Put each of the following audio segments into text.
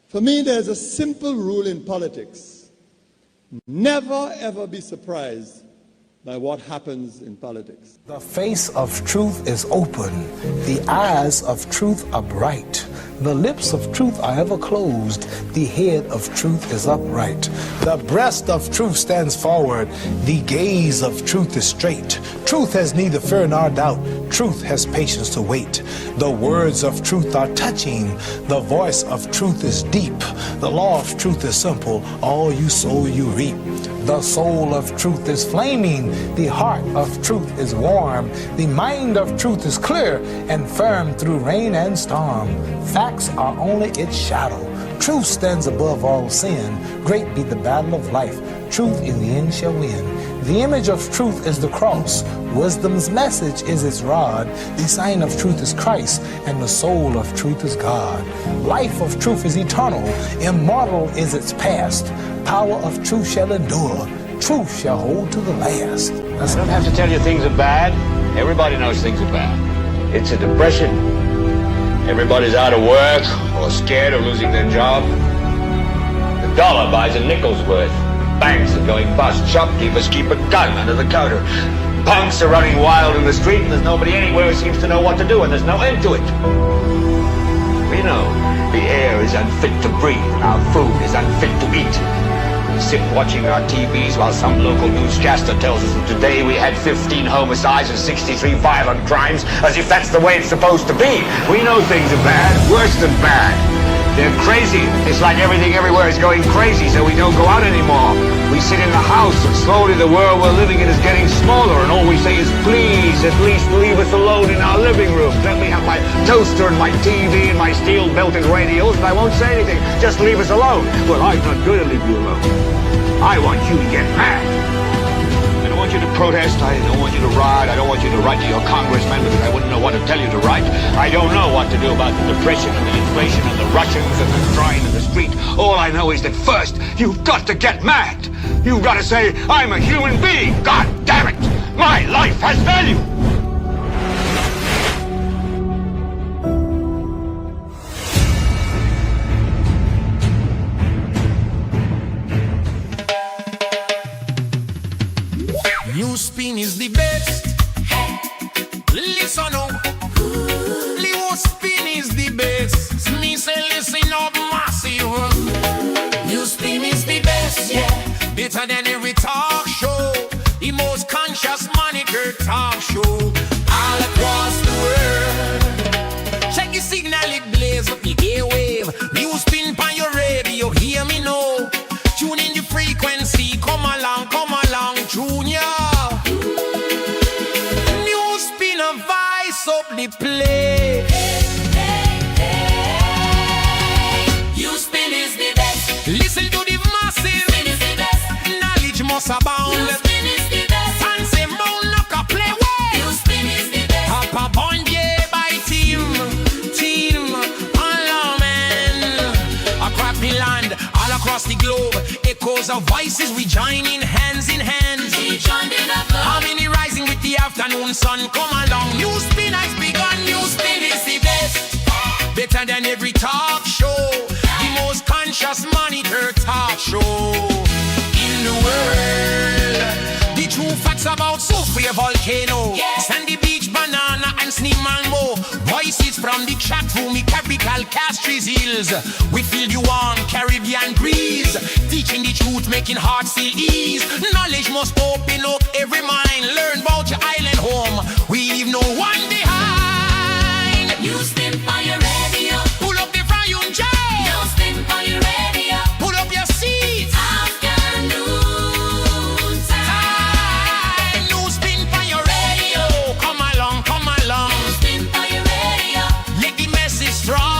For me, there's a simple rule in politics. Never, ever be surprised by what happens in politics. The face of truth is open. The eyes of truth are bright. The lips of truth are ever closed. The head of truth is upright. The breast of truth stands forward. The gaze of truth is straight. Truth has neither fear nor doubt. Truth has patience to wait. The words of truth are touching. The voice of truth is deep. The law of truth is simple. All you sow, you reap. The soul of truth is flaming. The heart of truth is warm. The mind of truth is clear and firm through rain and storm. Facts are only its shadow. Truth stands above all sin. Great be the battle of life. Truth in the end shall win. The image of truth is the cross. Wisdom's message is its rod. The sign of truth is Christ, and the soul of truth is God. Life of truth is eternal. Immortal is its past. Power of truth shall endure. Truth shall hold to the last. I don't have to tell you things are bad. Everybody knows things are bad. It's a depression. Everybody's out of work or scared of losing their job. The dollar buys a nickel's worth. Banks are going bust. Shopkeepers keep a gun under the counter. Punks are running wild in the street, and there's nobody anywhere who seems to know what to do, and there's no end to it. We know the air is unfit to breathe, and our food is unfit to eat. We sit watching our TVs while some local newscaster tells us that today we had 15 homicides and 63 violent crimes, as if that's the way it's supposed to be. We know things are bad, worse than bad. They're crazy. It's like everything everywhere is going crazy, so we don't go out anymore. We sit in the house, and slowly the world we're living in is getting smaller, and all we say is, please, at least leave us alone in our living room. Let me have my toaster and my TV and my steel-belted radios, and I won't say anything. Just leave us alone. Well, I'm not going to leave you alone. I want you to get mad. I don't want you to protest. I don't want you to riot. I don't want you to write to your congressman because I wouldn't know what to tell you to write. I don't know what to do about the depression and the inflation and the Russians and the crying in the street. All I know is that first, you've got to get mad. You've got to say, I'm a human being. God damn it. My life has value. Newspin is the best. Listen up. Newspin is the best. Me say listen up massive. Newspin is the best, yeah. Better than every talk show. The most conscious monitor talk show. All across the world. Check the signal, it blaze up the airwave. Newspin on your radio, hear me now. Tune in the frequency, come along, Junior. Newspin a vice up the play. Newspin is the best. Listen to the masses. Newspin is the best. Knowledge must abound. Newspin is the best. And say more knock a play way. Newspin is the best. Papa Bond, yeah, by team, all man. Across the land, all across the globe. Echoes of voices, we join in hands in hands. Harmony rising with the afternoon sun. Come along, Newspin has begun. Newspin is the best. Better than every talk show. The most conscious monitor talk show in the world. The true facts about Sophia volcano, Sandy Beach, banana and sneak mango. Voices from the chat room, the capital Castries Hills. We feel you warm Caribbean breeze. Teaching the truth, making hearts feel ease. Knowledge must open up every mind. Learn about your island home. We leave no one behind. Newspin on your radio. Pull up the volume, Jay. Newspin on your radio. Pull up your seats. Afternoon time. Newspin on your radio. Come along. Newspin on your radio. Let the message strong.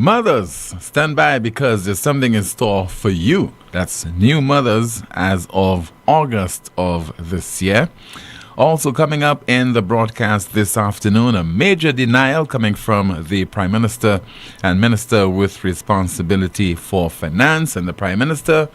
Mothers, stand by because there's something in store for you. That's new mothers as of August of this year. Also coming up in the broadcast this afternoon, a major denial coming from the Prime Minister and Minister with responsibility for finance. And the Prime Minister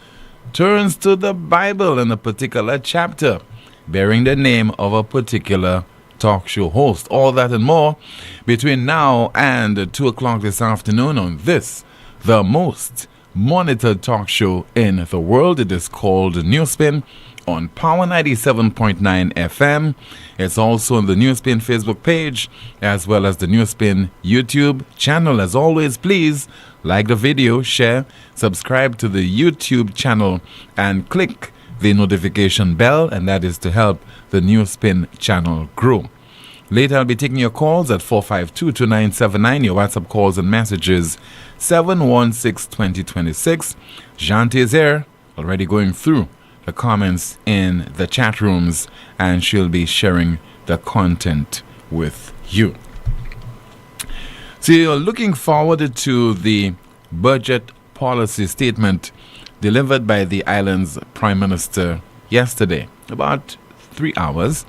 turns to the Bible in a particular chapter, bearing the name of a particular talk show host. All that and more between now and 2 o'clock this afternoon on this, the most monitored talk show in the world. It is called Newspin on Power 97.9 FM. It's also on the Newspin Facebook page as well as the Newspin YouTube channel. As always, please like the video, share, subscribe to the YouTube channel and click the notification bell, and that is to help the Newspin channel grow. Later, I'll be taking your calls at 452-2979, your WhatsApp calls and messages 716-2026. Jante is here, already going through the comments in the chat rooms, and she'll be sharing the content with you. So you're looking forward to the budget policy statement delivered by the island's Prime Minister yesterday. About 3 hours.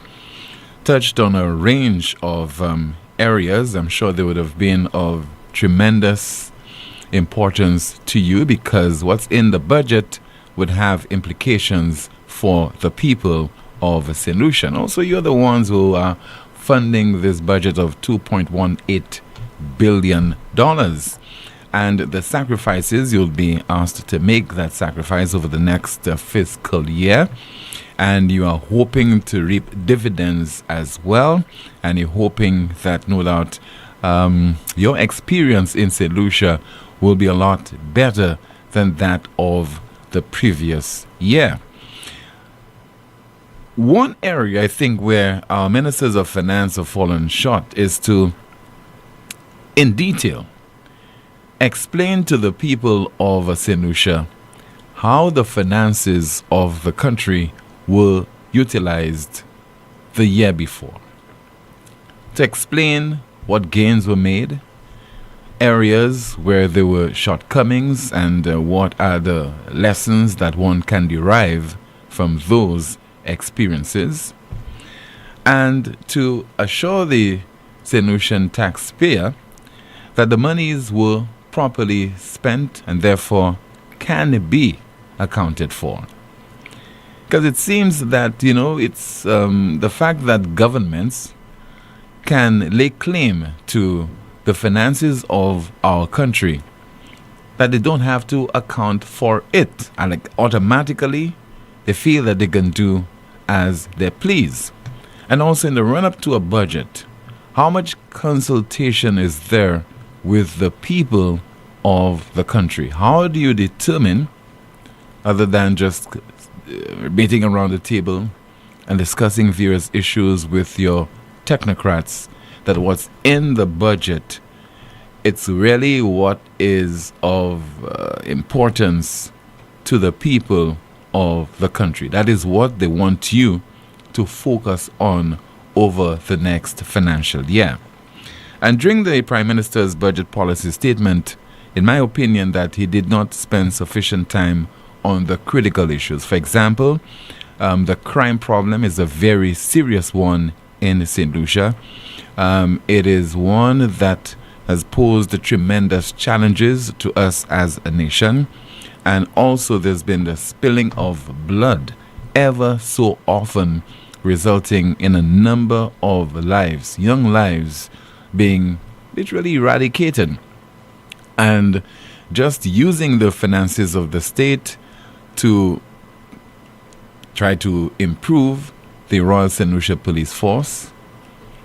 Touched on a range of areas. I'm sure they would have been of tremendous importance to you because what's in the budget would have implications for the people of St. Lucia. Also, you're the ones who are funding this budget of $2.18 billion. And the sacrifices, you'll be asked to make that sacrifice over the next fiscal year. And you are hoping to reap dividends as well. And you're hoping that, no doubt, your experience in St. Lucia will be a lot better than that of the previous year. One area I think where our ministers of finance have fallen short is to, in detail, explain to the people of St. Lucia how the finances of the country were utilized the year before. To explain what gains were made, areas where there were shortcomings, and what are the lessons that one can derive from those experiences, and to assure the St. Lucian taxpayer that the monies were properly spent and therefore can be accounted for. Because it seems that, it's the fact that governments can lay claim to the finances of our country, that they don't have to account for it, and automatically they feel that they can do as they please. And also in the run-up to a budget, how much consultation is there with the people of the country? How do you determine, other than just meeting around the table and discussing various issues with your technocrats, that what's in the budget, it's really what is of importance to the people of the country? That is what they want you to focus on over the next financial year. And during the Prime Minister's budget policy statement, in my opinion, that he did not spend sufficient time on the critical issues. For example, the crime problem is a very serious one in St. Lucia. It is one that has posed tremendous challenges to us as a nation. And also there's been the spilling of blood ever so often, resulting in a number of lives, young lives, being literally eradicated. And just using the finances of the state to try to improve the Royal St. Lucia Police Force,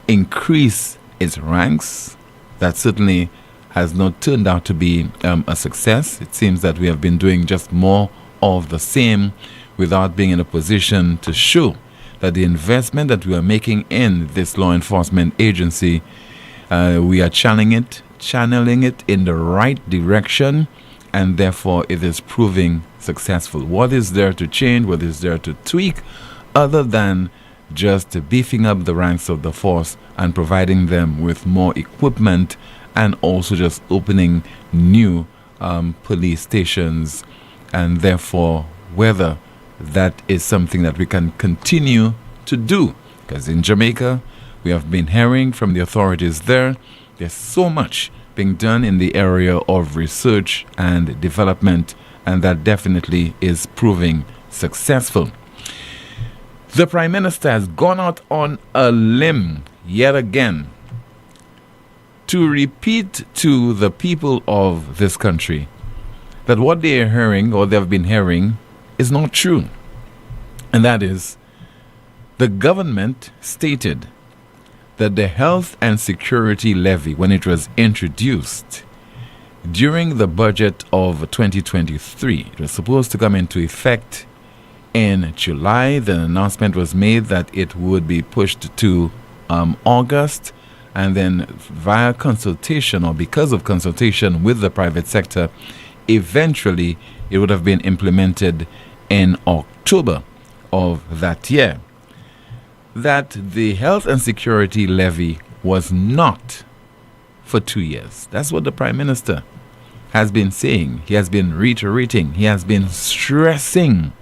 increase its ranks, that certainly has not turned out to be a success. It seems that we have been doing just more of the same without being in a position to show that the investment that we are making in this law enforcement agency, we are channeling it in the right direction, and therefore it is proving successful. What is there to change? What is there to tweak, other than just beefing up the ranks of the force and providing them with more equipment and also just opening new police stations, and therefore whether that is something that we can continue to do. Because in Jamaica, we have been hearing from the authorities there's so much being done in the area of research and development, and that definitely is proving successful. The Prime Minister has gone out on a limb yet again to repeat to the people of this country that what they are hearing, or they have been hearing, is not true. And that is, the government stated that the health and security levy, when it was introduced during the budget of 2023, it was supposed to come into effect in July. The announcement was made that it would be pushed to August, and then via consultation, or because of consultation with the private sector, eventually it would have been implemented in October of that year. That the health and security levy was not for 2 years. That's what the Prime Minister has been saying. He has been reiterating. He has been stressing.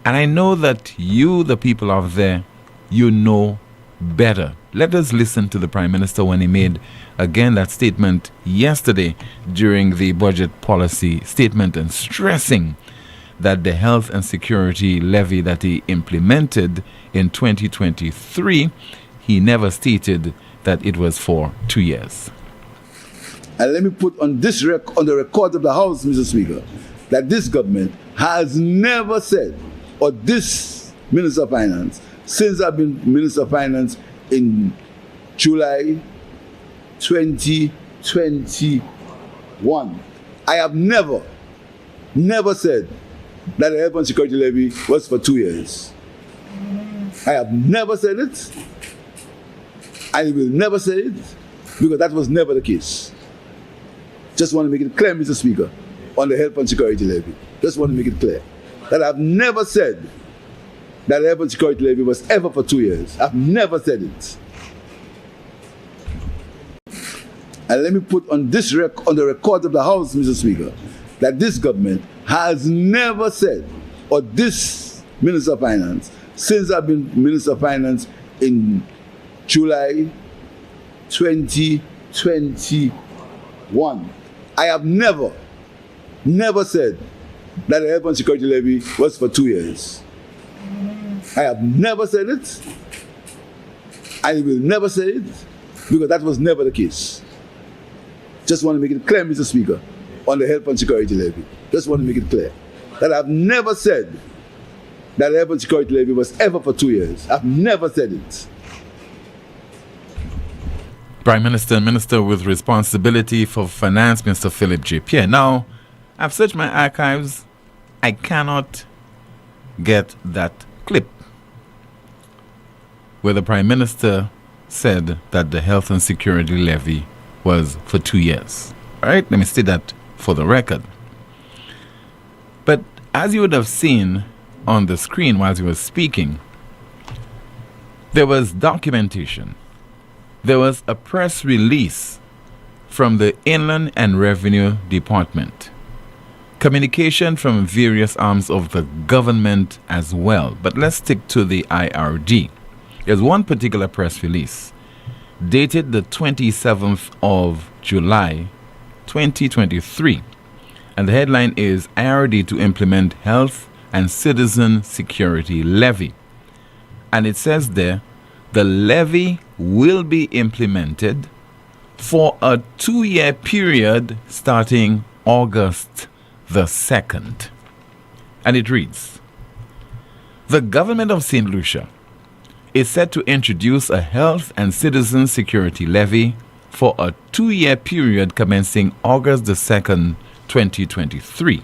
And I know that you, the people out there, you know better. Let us listen to the Prime Minister when he made, again, that statement yesterday during the budget policy statement, and stressing that the health and security levy that he implemented in 2023, he never stated that it was for 2 years. And let me put on the record of the House, Mr. Speaker, that this government has never said, or this Minister of Finance, since I've been Minister of Finance in July 2021, I have never said that the health and security levy was for 2 years. I have never said it. I will never say it, because that was never the case. Just want to make it clear, Mr. Speaker, on the health and security levy. Just want to make it clear that I've never said that the health and security levy was ever for 2 years. I've never said it. And let me put on the record of the House, Mr. Speaker, that this government has never said, or this Minister of Finance, since I've been Minister of Finance in July 2021, I have never said that the health and security levy was for 2 years. I have never said it. I will never say it, because that was never the case. Just want to make it clear, Mr. Speaker, on the health and security levy. Just want to make it clear that I've never said that the health and security levy was ever for 2 years. I've never said it. Prime Minister and Minister with responsibility for finance, Mr. Philip J. Pierre. Now, I've searched my archives. I cannot get that clip where the Prime Minister said that the health and security levy was for 2 years. All right, let me state that for the record. But as you would have seen on the screen while he was speaking, there was documentation. There was a press release from the Inland and Revenue Department, communication from various arms of the government as well. But let's stick to the IRD. There's one particular press release dated the 27th of July 2023, and the headline is IRD to implement health and citizen security levy. And it says there, the levy will be implemented for a 2-year period starting August the 2nd. And it reads, the government of St. Lucia is set to introduce a health and citizen security levy for a 2-year period commencing August the 2nd, 2023.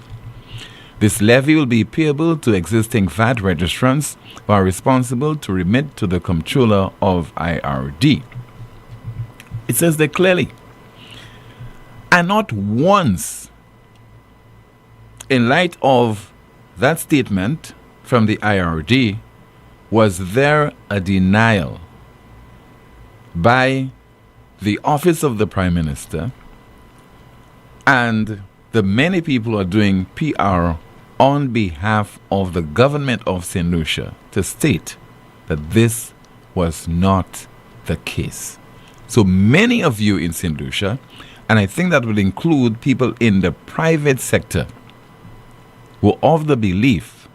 This levy will be payable to existing VAT registrants who are responsible to remit to the Comptroller of IRD. It says there clearly. And not once, in light of that statement from the IRD, was there a denial by the office of the Prime Minister and the many people who are doing PR on behalf of the government of St. Lucia to state that this was not the case. So many of you in St. Lucia, and I think that will include people in the private sector, were of the belief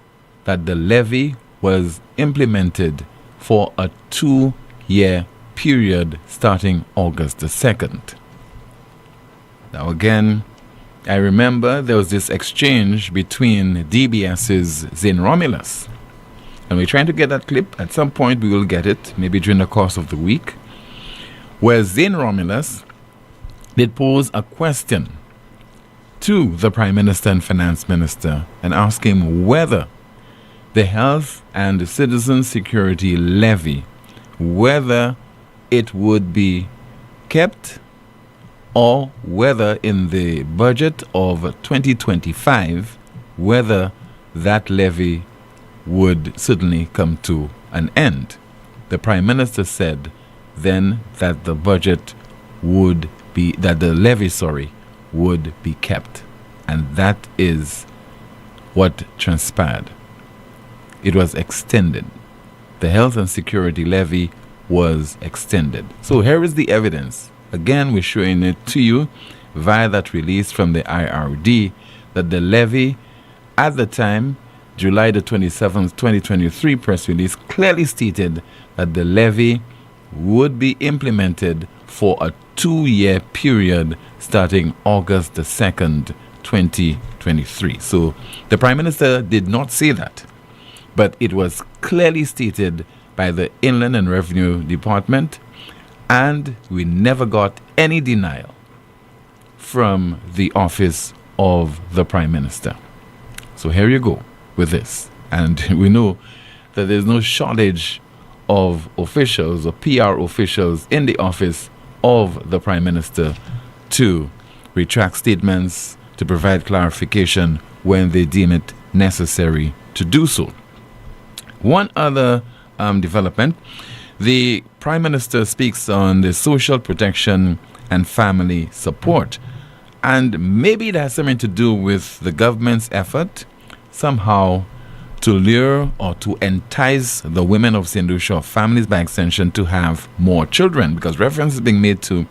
that the levy was implemented for a 2-year period starting August the 2nd. Now again, I remember there was this exchange between DBS's Zane Romulus, and we're trying to get that clip. At some point we will get it, maybe during the course of the week, where Zane Romulus did pose a question to the Prime Minister and Finance Minister and ask him whether the Health and Citizen Security Levy, whether it would be kept or whether in the budget of 2025, whether that levy would certainly come to an end. The Prime Minister said then that the budget would be, that the levy, would be kept. And that is what transpired. It was extended. The health and security levy was extended. So here is the evidence. Again, we're showing it to you via that release from the IRD that the levy at the time, July the 27th, 2023 press release clearly stated that the levy would be implemented for a 2-year period starting August the 2nd, 2023. So the Prime Minister did not say that, but it was clearly stated by the Inland and Revenue Department, and we never got any denial from the office of the Prime Minister. So here you go with this. And we know that there's no shortage of officials or PR officials in the office of the Prime Minister to retract statements, to provide clarification when they deem it necessary to do so. One other development, the Prime Minister speaks on the social protection and family support. And maybe it has something to do with the government's effort somehow to lure or to entice the women of St. Lucia, families by extension, to have more children, because reference is being made to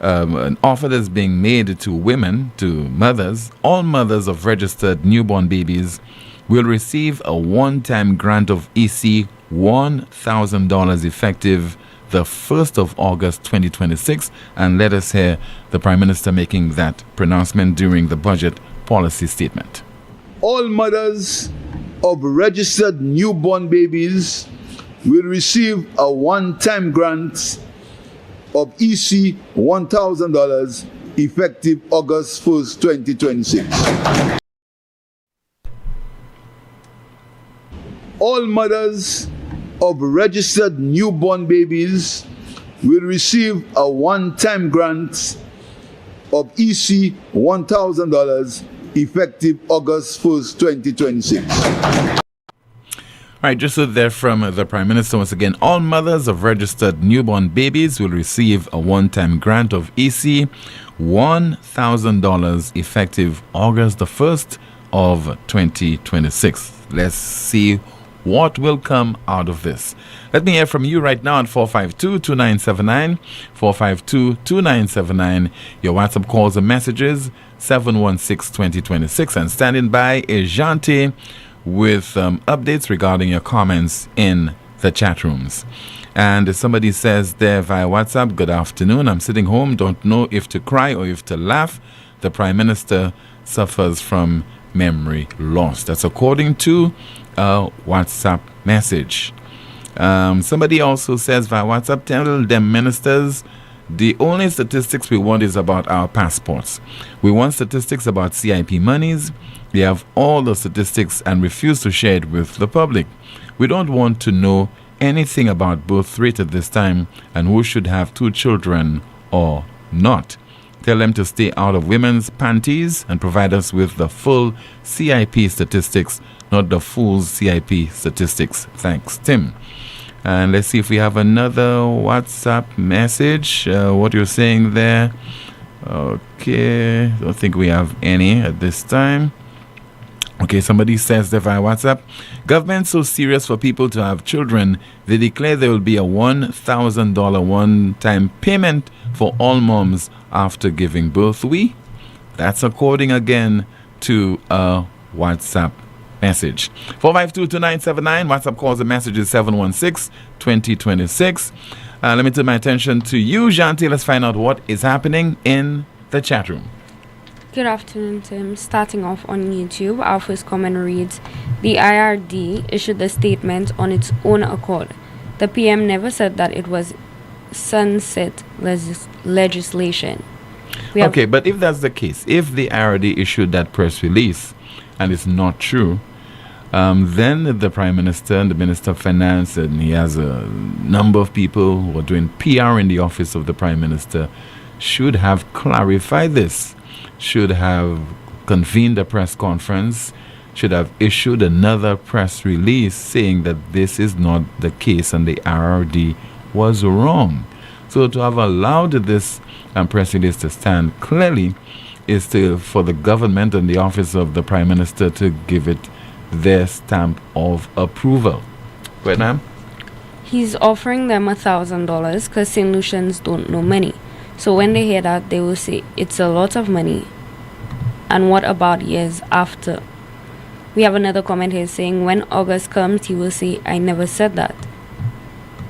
an offer that's being made to women, to mothers. All mothers of registered newborn babies will receive a one-time grant of EC $1,000 effective the 1st of August 2026. And let us hear the Prime Minister making that pronouncement during the budget policy statement. All mothers of registered newborn babies will receive a one-time grant of EC $1,000 effective August 1st, 2026. All mothers of registered newborn babies will receive a one-time grant of EC $1,000 effective August 1st, 2026. All right, just so there from the Prime Minister once again, all mothers of registered newborn babies will receive a one-time grant of EC $1,000 effective August the 1st of 2026. Let's see what will come out of this. Let me hear from you right now at 452-2979, 452-2979. Your WhatsApp calls and messages, 716-2026. And standing by is Jante with updates regarding your comments in the chat rooms. And somebody says there via WhatsApp, good afternoon. I'm sitting home, don't know if to cry or if to laugh. The Prime Minister suffers from memory loss. That's according to a WhatsApp message. Somebody also says via WhatsApp, tell them ministers, the only statistics we want is about our passports. We want statistics about CIP monies. They have all the statistics and refuse to share it with the public. We don't want to know anything about birth rate at this time and who should have 2 children or not. Tell them to stay out of women's panties and provide us with the full CIP statistics, not the fool's CIP statistics. Thanks, Tim. And let's see if we have another WhatsApp message. What you're saying there. Okay, don't think we have any at this time. Okay, somebody says there via WhatsApp, government so serious for people to have children, they declare there will be a $1,000 one-time payment for all moms after giving birth. That's according again to a WhatsApp message. 4522979, WhatsApp calls and messages 716-2026. Let me turn my attention to you, Janti. Let's find out what is happening in the chat room. Good afternoon, Tim. Starting off on YouTube, our first comment reads, the IRD issued the statement on its own accord. The PM never said that it was sunset legislation. Okay, but if that's the case, if the IRD issued that press release and it's not true, then the Prime Minister and the Minister of Finance, and he has a number of people who are doing PR in the office of the Prime Minister, should have clarified this, should have convened a press conference, should have issued another press release saying that this is not the case and the IRD was wrong. So to have allowed this press release to stand clearly is for the government and the office of the Prime Minister to give it their stamp of approval. Right, ma'am? He's offering them $1,000 because St. Lucians don't know money. So when they hear that, they will say, it's a lot of money. And what about years after? We have another comment here saying, when August comes, he will say, I never said that.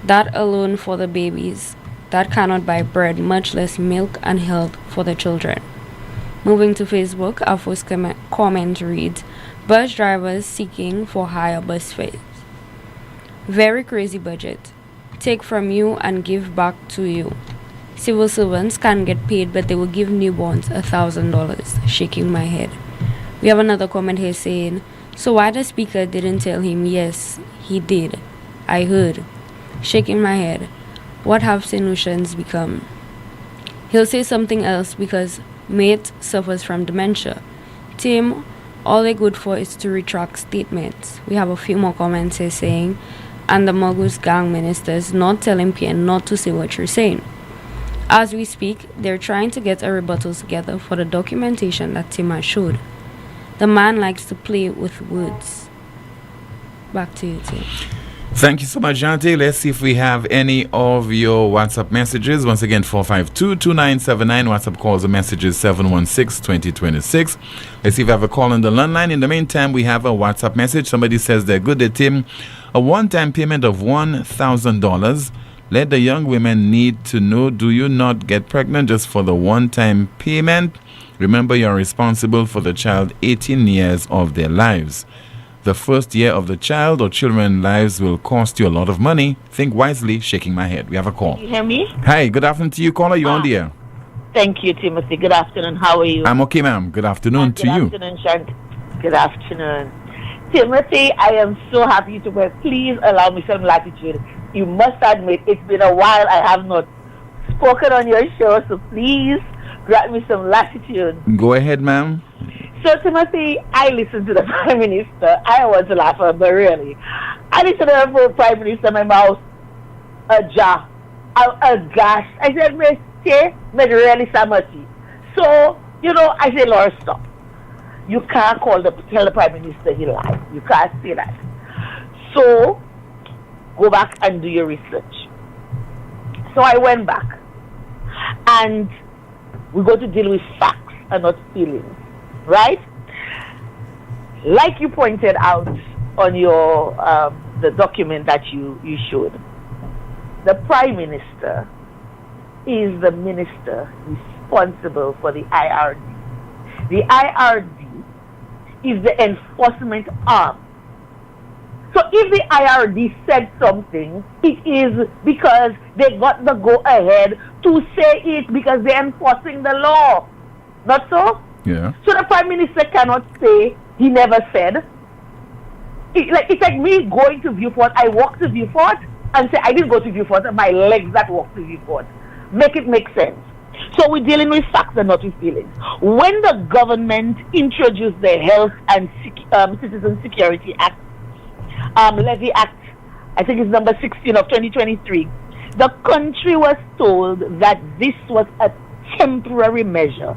That alone for the babies. That cannot buy bread, much less milk and health for the children. Moving to Facebook, our first comment reads, bus drivers seeking for higher bus fares. Very crazy budget. Take from you and give back to you. Civil servants can get paid, but they will give newborns $1,000. Shaking my head. We have another comment here saying, so why the speaker didn't tell him? Yes, he did. I heard. Shaking my head. What have St. Lucians become? He'll say something else because mate suffers from dementia. Tim, all they're good for is to retract statements. We have a few more comments here saying, and the Mogus gang ministers not telling PN not to say what you're saying. As we speak, they're trying to get a rebuttal together for the documentation that Tim has showed. The man likes to play with words. Back to you, Tim. Thank you so much, Janti. Let's see if we have any of your WhatsApp messages. Once again, 452-2979. WhatsApp calls and messages 716-2026. Let's see if we have a call on the landline. In the meantime, we have a WhatsApp message. Somebody says they're good at Tim. A one-time payment of $1,000. Let the young women need to know, do you not get pregnant just for the one-time payment? Remember, you're responsible for the child 18 years of their lives. The first year of the child or children's lives will cost you a lot of money. Think wisely. Shaking my head. We have a call. Can you hear me? Hi, good afternoon to you. Caller, you on the air? Thank you, Timothy. Good afternoon. How are you? I'm okay, ma'am. Good afternoon to you. Good afternoon, Shant. Good afternoon. Timothy, I am so happy to work. Please allow me some latitude. You must admit, it's been a while I have not spoken on your show, so please grant me some latitude. Go ahead, ma'am. So, Timothy, I listened to the Prime Minister. I want to laugh, but really. I listened to the Prime Minister, my mouth ajar, aghast. I said, Mr. really Samati. So, I said, Laura, stop. You can't tell the Prime Minister he lied. You can't say that. So, go back and do your research. So I went back. And we're going to deal with facts and not feelings. Right? Like you pointed out on your the document that you showed, the Prime Minister is the minister responsible for the IRD. The IRD is the enforcement arm. So if the IRD said something, it is because they got the go-ahead to say it because they're enforcing the law. Not so? Yeah. So the Prime Minister cannot say he never said. It's like me going to Viewport. I walk to Viewport and say I didn't go to Viewport. My legs that walk to Viewport. Make it make sense. So we're dealing with facts and not with feelings. When the government introduced the Health and Citizen Security Act, Levy Act, I think it's number 16 of 2023, the country was told that this was a temporary measure.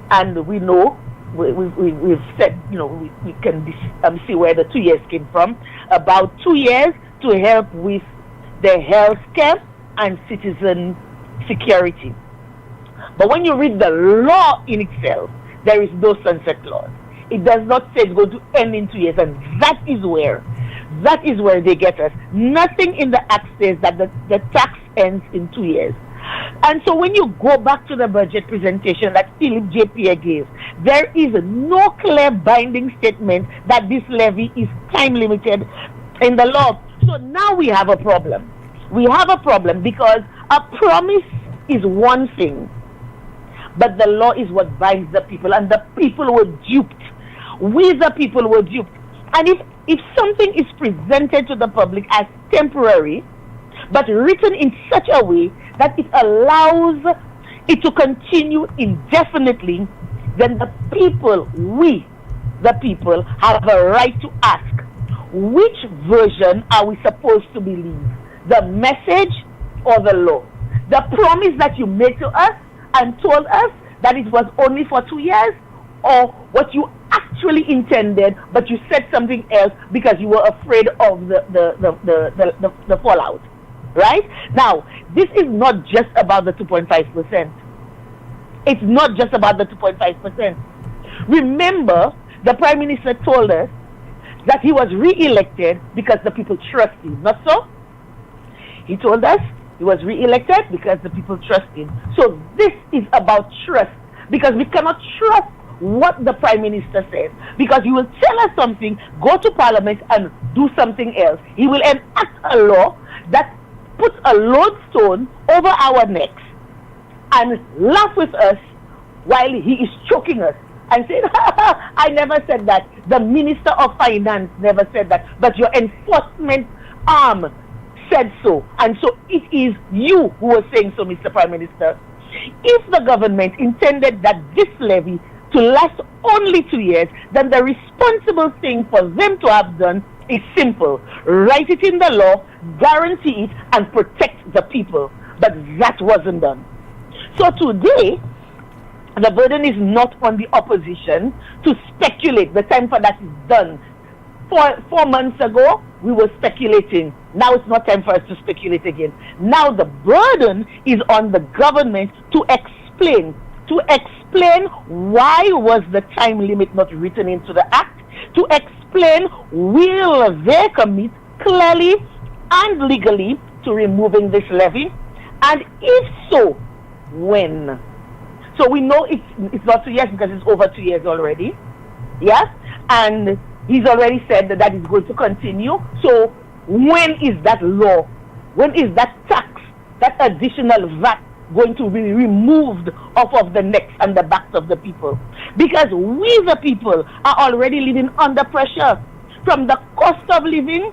And we know, we've said, we can see where the 2 years came from. About 2 years to help with the health care and citizen security. But when you read the law in itself, there is no sunset clause. It does not say it's going to end in 2 years, and that is where they get us. Nothing in the act says that the tax ends in 2 years. And so when you go back to the budget presentation that Philip J. Pierre gave, there is no clear binding statement that this levy is time limited in the law. So now we have a problem. We have a problem because a promise is one thing, but the law is what binds the people, and the people were duped. We the people were duped. And if something is presented to the public as temporary, but written in such a way that it allows it to continue indefinitely, then the people, we the people, have a right to ask, which version are we supposed to believe? The message or the law? The promise that you made to us and told us that it was only for 2 years, or what you actually intended, but you said something else because you were afraid of the fallout, right? Now, this is not just about the 2.5%. It's not just about the 2.5%. Remember, the Prime Minister told us that he was re-elected because the people trust him, not so? He told us he was re-elected because the people trust him. So this is about trust, because we cannot trust what the Prime Minister says, because he will tell us something, go to Parliament and do something else. He will enact a law that puts a lodestone over our necks and laugh with us while he is choking us and saying, I never said that. The Minister of Finance never said that, but your enforcement arm said so. And so it is you who are saying so, Mr. Prime Minister. If the government intended that this levy to last only 2 years, then the responsible thing for them to have done is simple. Write it in the law, guarantee it, and protect the people. But that wasn't done. So today, the burden is not on the opposition to speculate. The time for that is done. 4 months ago, we were speculating. Now it's not time for us to speculate again. Now the burden is on the government to explain why was the time limit not written into the act, to explain will they commit clearly and legally to removing this levy, and if so, when. So we know it's not 2 years because it's over 2 years already. Yes? And he's already said that is going to continue. So when is that law? When is that tax, that additional VAT going to be removed off of the necks and the backs of the people? Because we the people are already living under pressure from the cost of living,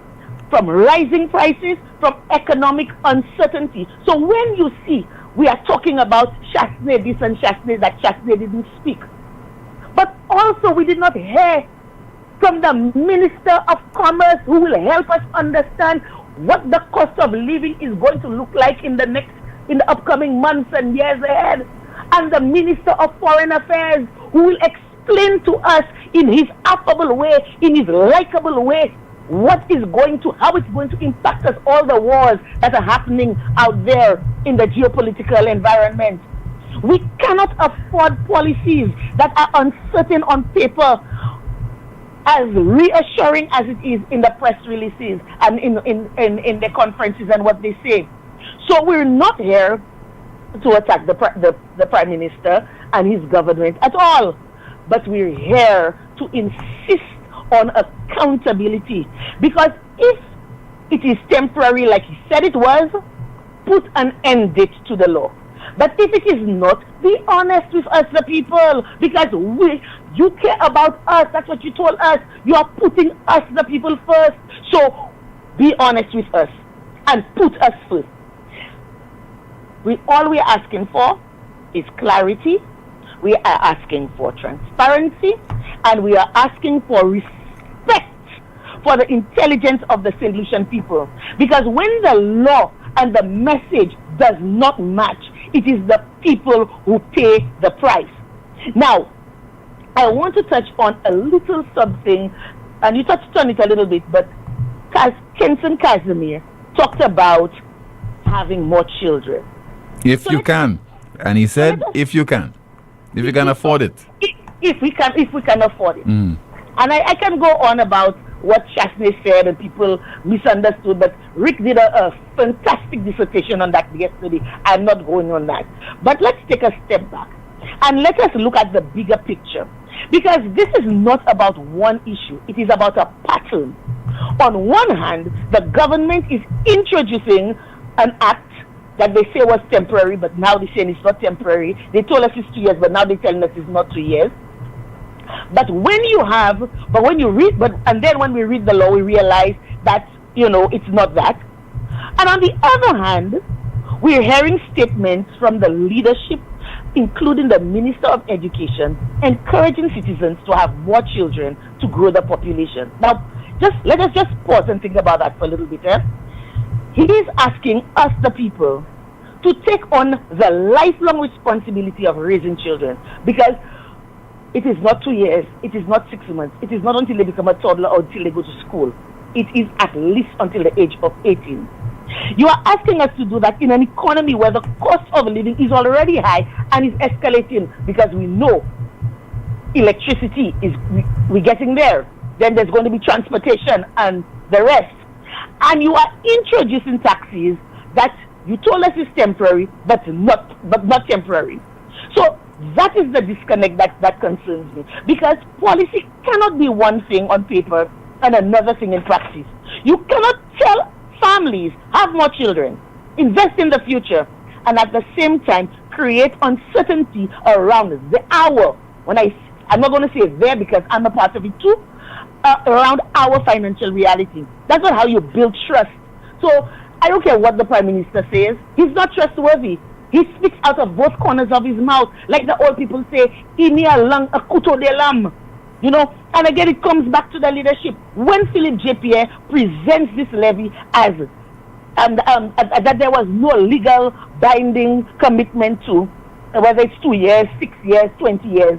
from rising prices, from economic uncertainty. So when you see we are talking about Chasney this and Chasney that, Chasney didn't speak. But also we did not hear from the Minister of Commerce, who will help us understand what the cost of living is going to look like in the upcoming months and years ahead. And the Minister of Foreign Affairs, who will explain to us in his affable way, in his likable way, how it's going to impact us, all the wars that are happening out there in the geopolitical environment. We cannot afford policies that are uncertain on paper, as reassuring as it is in the press releases and in the conferences and what they say. So we're not here to attack the Prime Minister and his government at all, but we're here to insist on accountability, because if it is temporary like he said it was, put an end date to the law. But if it is not, be honest with us the people, because you care about us. That's what you told us. You are putting us the people first. So be honest with us and put us first. All we are asking for is clarity. We are asking for transparency, and we are asking for respect for the intelligence of the St. Lucian people. Because when the law and the message does not match, it is the people who pay the price. Now, I want to touch on a little something, and you touched on it a little bit, but Kenson Casimir talked about having more children. If you can. And he said, if you can. If you can afford it. If we can afford it. And I can go on about what Chasney said and people misunderstood, but Rick did a fantastic dissertation on that yesterday. I'm not going on that. But let's take a step back and let us look at the bigger picture. Because this is not about one issue. It is about a pattern. On one hand, the government is introducing an act that they say was temporary, but now they're saying it's not temporary. They told us it's 2 years, but now they're telling us it's not 2 years. And then when we read the law, we realize that, it's not that. And on the other hand, we're hearing statements from the leadership, including the Minister of Education, encouraging citizens to have more children to grow the population. Now, let us just pause and think about that for a little bit. He is asking us, the people, to take on the lifelong responsibility of raising children, because it is not 2 years, it is not 6 months, it is not until they become a toddler or until they go to school. It is at least until the age of 18. You are asking us to do that in an economy where the cost of living is already high and is escalating, because we know electricity we're getting there. Then there's going to be transportation and the rest. And you are introducing taxes that you told us is temporary, but not temporary. So that is the disconnect that concerns me. Because policy cannot be one thing on paper and another thing in practice. You cannot tell families, have more children, invest in the future, and at the same time create uncertainty around the hour. I'm not going to say there because I'm a part of it too, around our financial reality. That's not how you build trust. So I don't care what the Prime Minister says. He's not trustworthy. He speaks out of both corners of his mouth. Like the old people say, Inia lang akuto de lam. And again, it comes back to the leadership. When Philip J. Pierre presents this levy as that there was no legal binding commitment to, whether it's 2 years, 6 years, 20 years,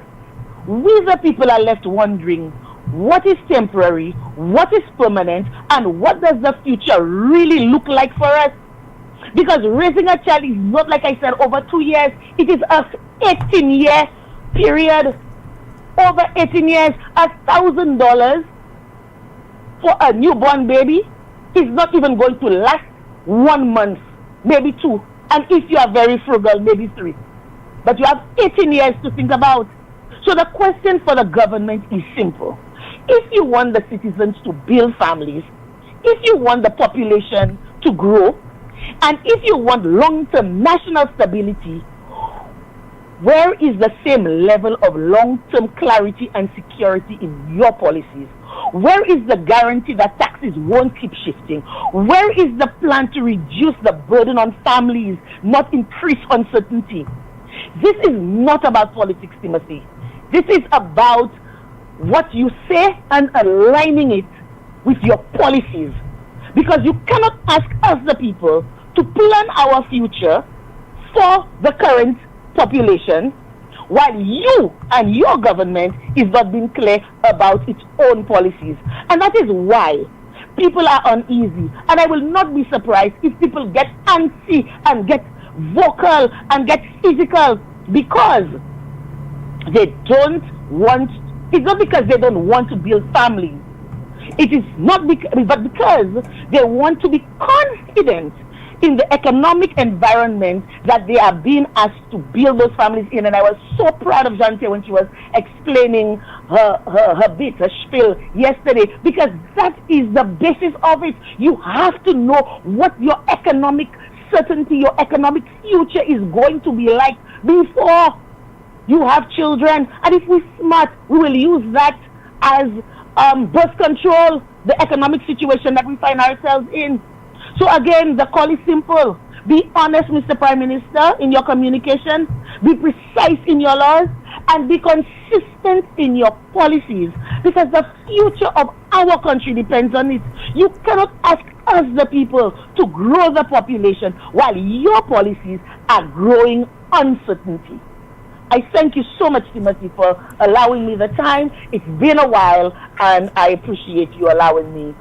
we the people are left wondering, what is temporary, what is permanent, and what does the future really look like for us? Because raising a child is not, like I said, over 2 years. It is a 18-year period. Over 18 years, $1,000 for a newborn baby is not even going to last 1 month, maybe 2. And if you are very frugal, maybe 3. But you have 18 years to think about. So the question for the government is simple. If you want the citizens to build families, if you want the population to grow, and if you want long-term national stability, where is the same level of long-term clarity and security in your policies? Where is the guarantee that taxes won't keep shifting? Where is the plan to reduce the burden on families, not increase uncertainty? This is not about politics, Timothy. This is about what you say and aligning it with your policies. Because you cannot ask us, the people, to plan our future for the current population while you and your government is not being clear about its own policies. And that is why people are uneasy. And I will not be surprised if people get antsy and get vocal and get physical, because they don't want, it's not because they don't want to build families. It is not but because they want to be confident in the economic environment that they are being asked to build those families in. And I was so proud of Jante when she was explaining her bit, her spiel yesterday, because that is the basis of it. You have to know what your economic certainty, your economic future is going to be like before you have children. And if we're smart, we will use that as birth control, the economic situation that we find ourselves in. So again, the call is simple. Be honest, Mr. Prime Minister, in your communication. Be precise in your laws. And be consistent in your policies. Because the future of Our country depends on it. You cannot ask us, the people, to grow the population while your policies are growing uncertainty. I thank you so much, Timothy, for allowing me the time. It's been a while, and I appreciate you allowing me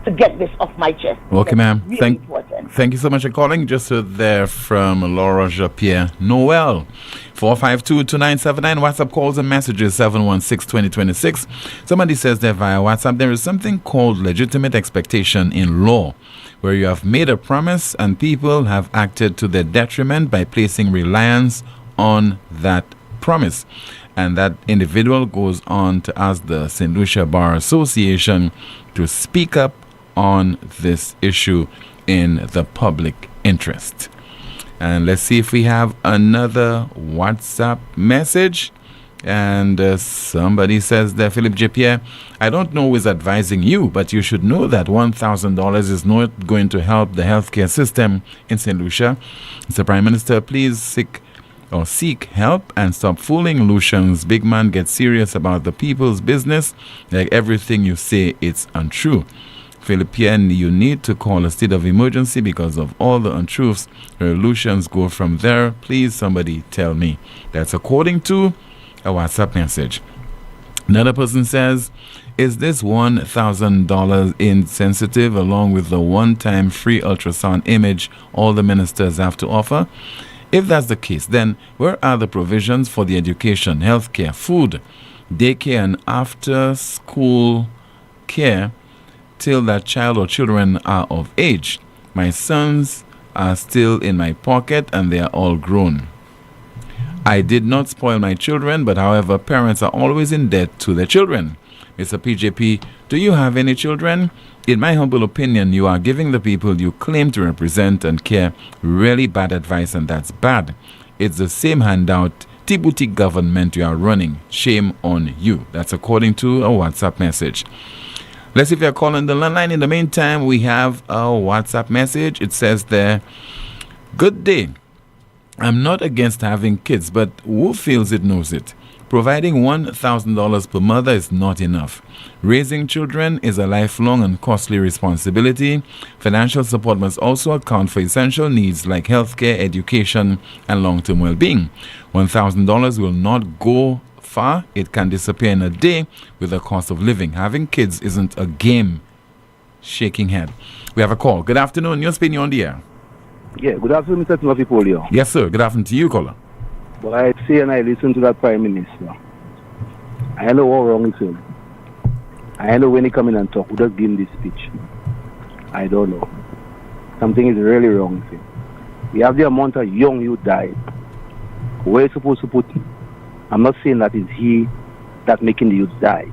to get this off my chest. Okay, ma'am. Really Thank you so much for calling. Just heard there from Laura Japierre Noel. 452-2979. WhatsApp calls and messages 716-2026. Somebody says there via WhatsApp, there is something called legitimate expectation in law, where you have made a promise and people have acted to their detriment by placing reliance on that promise. And that individual goes on to ask the St. Lucia Bar Association to speak up on this issue in the public interest. And let's see if we have another WhatsApp message. And somebody says there, Philip Japierre, I don't know who is advising you, but you should know that $1,000 is not going to help the healthcare system in St. Lucia. Mr. Prime Minister, please seek help and stop fooling Lucians. Big man, get serious about the people's business. Like everything you say, it's untrue. Philippian, you need to call a state of emergency because of all the untruths. Lucians go from there. Please, somebody tell me. That's according to a WhatsApp message. Another person says, is this $1,000 insensitive along with the one-time free ultrasound image all the ministers have to offer? If that's the case, then where are the provisions for the education, healthcare, food, daycare, and after-school care till that child or children are of age? My sons are still in my pocket and they are all grown. I did not spoil my children, but however, parents are always in debt to their children. Mr. PJP, do you have any children? In my humble opinion, you are giving the people you claim to represent and care really bad advice, and that's bad. It's the same handout, T-boutique government you are running. Shame on you. That's according to a WhatsApp message. Let's see if you're calling the landline. In the meantime, we have a WhatsApp message. It says there, good day. I'm not against having kids, but who feels it knows it. Providing $1,000 per mother is not enough. Raising children is a lifelong and costly responsibility. Financial support must also account for essential needs like healthcare, education, and long-term well-being. $1,000 will not go far. It can disappear in a day with the cost of living. Having kids isn't a game. Shaking head. We have a call. Good afternoon. Newspin, you're on the air. Yeah, good afternoon, Mr. Timothy Poleon. Yes, sir. Good afternoon to you, caller. But I see and I listen to that Prime Minister. I know what wrong with him. I know when he come in and talk, we just give him this speech. I don't know. Something is really wrong with him. We have the amount of young youth died. Where is supposed to put him? I'm not saying that it's he that making the youth die.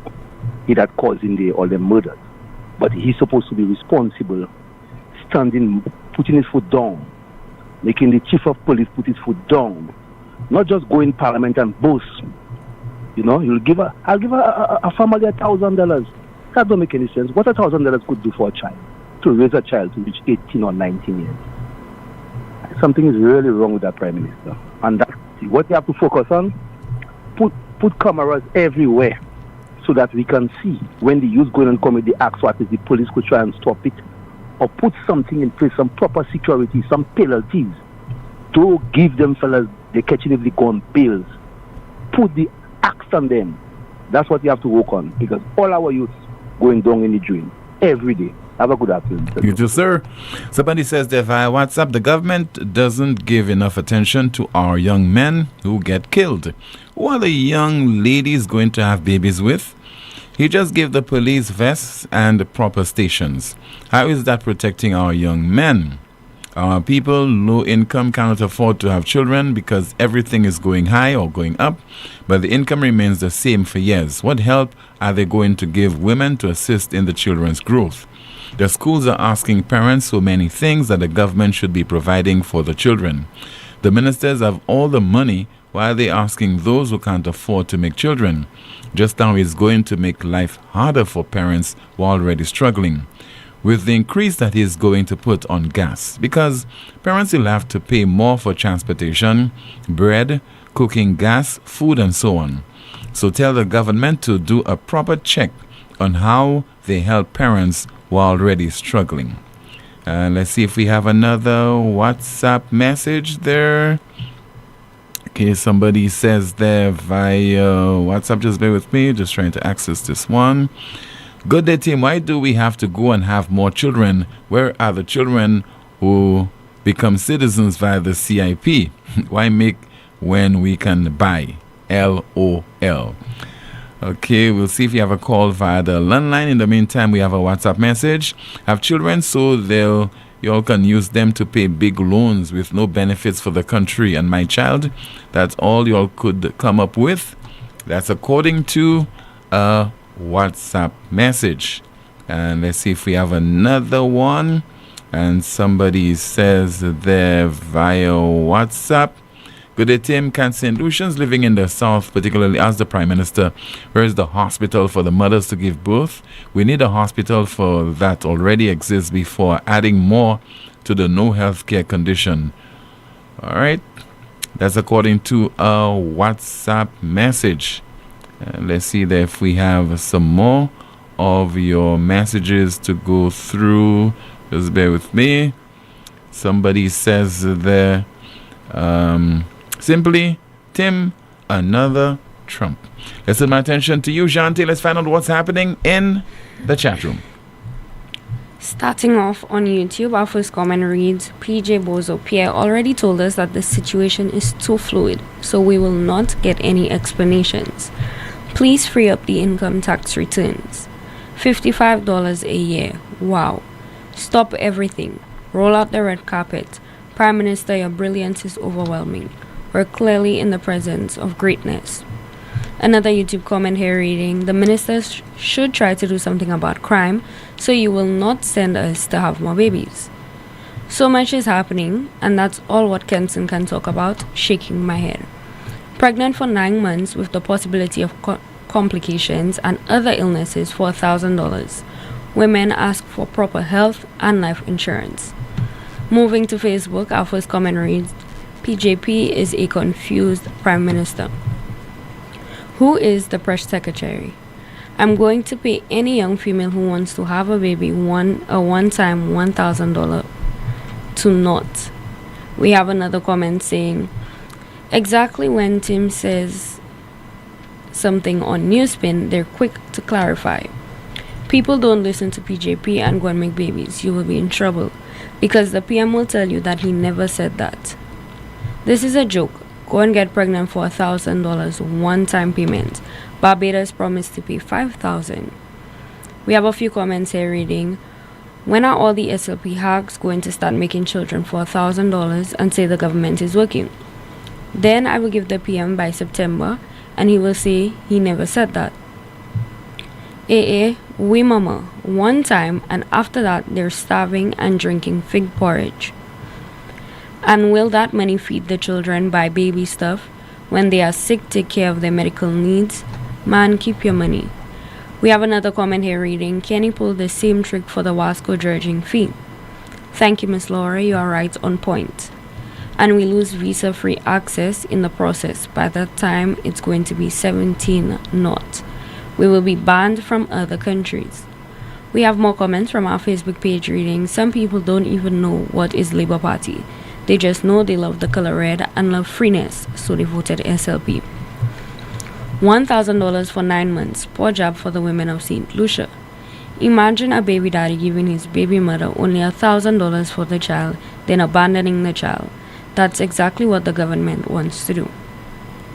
He that causing all the murders. But he's supposed to be responsible, standing, putting his foot down, making the chief of police put his foot down. Not just go in parliament and boast. You know, I'll give a family $1,000. That don't make any sense. What $1,000 could do for a child? To raise a child to reach 18 or 19 years. Something is really wrong with that Prime Minister. And that's what you have to focus on. Put cameras everywhere so that we can see when the youth going and commit the acts, what is the police could try and stop it. Or put something in place, some proper security, some penalties. To give them fellas the catching if they go on bills. Put the axe on them. That's what you have to work on, because all our youths going down in the drain every day. Have a good afternoon. You too, sir. Somebody says there via WhatsApp, the government doesn't give enough attention to our young men who get killed. Who are the young ladies going to have babies with? He just gave the police vests and proper stations. How is that protecting our young men? Our people, low income, cannot afford to have children because everything is going high or going up, but the income remains the same for years. What help are they going to give women to assist in the children's growth? The schools are asking parents so many things that the government should be providing for the children. The ministers have all the money. Why are they asking those who can't afford to make children? Just now it's going to make life harder for parents who are already struggling, with the increase that is going to put on gas, because parents will have to pay more for transportation, bread, cooking gas, food, and so on. So tell the government to do a proper check on how they help parents who are already struggling. Let's see if we have another WhatsApp message there. Okay, somebody says there via WhatsApp, just bear with me, just trying to access this one. Good day, team. Why do we have to go and have more children? Where are the children who become citizens via the CIP? Why make when we can buy? LOL. Okay, we'll see if you have a call via the landline. In the meantime, we have a WhatsApp message. Have children so you all can use them to pay big loans with no benefits for the country. And my child, that's all you all could come up with. That's according to a WhatsApp message. And let's see if we have another one. And somebody says there via WhatsApp. Good day, Tim. Can St. Lucians living in the South particularly ask the Prime Minister, where is the hospital for the mothers to give birth? We need a hospital for that already exists before adding more to the no health care condition. All right. That's according to a WhatsApp message. Let's see there if we have some more of your messages to go through. Just bear with me. Somebody says there, simply, Tim, another Trump. Let's turn my attention to you, Shanti. Let's find out what's happening in the chat room. Starting off on YouTube, our first comment reads, PJ Bozo Pierre already told us that the situation is too fluid, so we will not get any explanations. Please free up the income tax returns. $55 a year. Wow. Stop everything. Roll out the red carpet. Prime Minister, your brilliance is overwhelming. We're clearly in the presence of greatness. Another YouTube comment here reading, the ministers should try to do something about crime so you will not send us to have more babies. So much is happening, and that's all what Kenson can talk about, shaking my head. Pregnant for 9 months with the possibility of complications and other illnesses for $1,000. Women ask for proper health and life insurance. Moving to Facebook, our first comment reads, PJP is a confused Prime Minister. Who is the press secretary? I'm going to pay any young female who wants to have a baby a one-time $1,000 to not. We have another comment saying, exactly when Tim says something on Newspin, they're quick to clarify. People don't listen to PJP and go and make babies. You will be in trouble because the PM will tell you that he never said that. This is a joke. Go and get pregnant for $1,000 one-time payment. Barbados promised to pay $5,000. We have a few comments here reading, when are all the SLP hacks going to start making children for $1,000 and say the government is working? Then I will give the PM by September and he will say he never said that. We mama, one time, and after that they're starving and drinking fig porridge. And will that money feed the children, buy baby stuff? When they are sick, take care of their medical needs? Man, keep your money. We have another comment here reading, Kenny pulled the same trick for the Wasco dredging fee. Thank you, Miss Laura, you are right on point. And we lose visa-free access in the process. By that time, it's going to be 17 not. We will be banned from other countries. We have more comments from our Facebook page reading, some people don't even know what is Labour Party. They just know they love the color red and love freeness, so they voted SLP. $1,000 for 9 months. Poor job for the women of St. Lucia. Imagine a baby daddy giving his baby mother only $1,000 for the child, then abandoning the child. That's exactly what the government wants to do.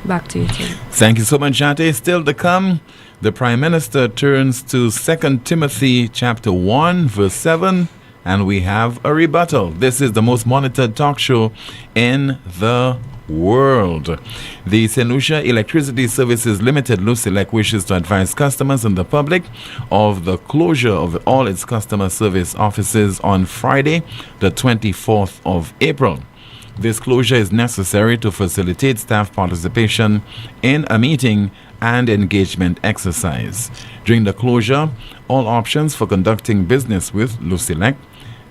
Back to you, Tim. Thank you so much, Jante. Still to come, the Prime Minister turns to 2 Timothy chapter 1, verse 7. And we have a rebuttal. This is the most monitored talk show in the world. The St. Lucia Electricity Services Limited, Lucelec, wishes to advise customers and the public of the closure of all its customer service offices on Friday, the 24th of April. This closure is necessary to facilitate staff participation in a meeting and engagement exercise. During the closure, all options for conducting business with Lucelec,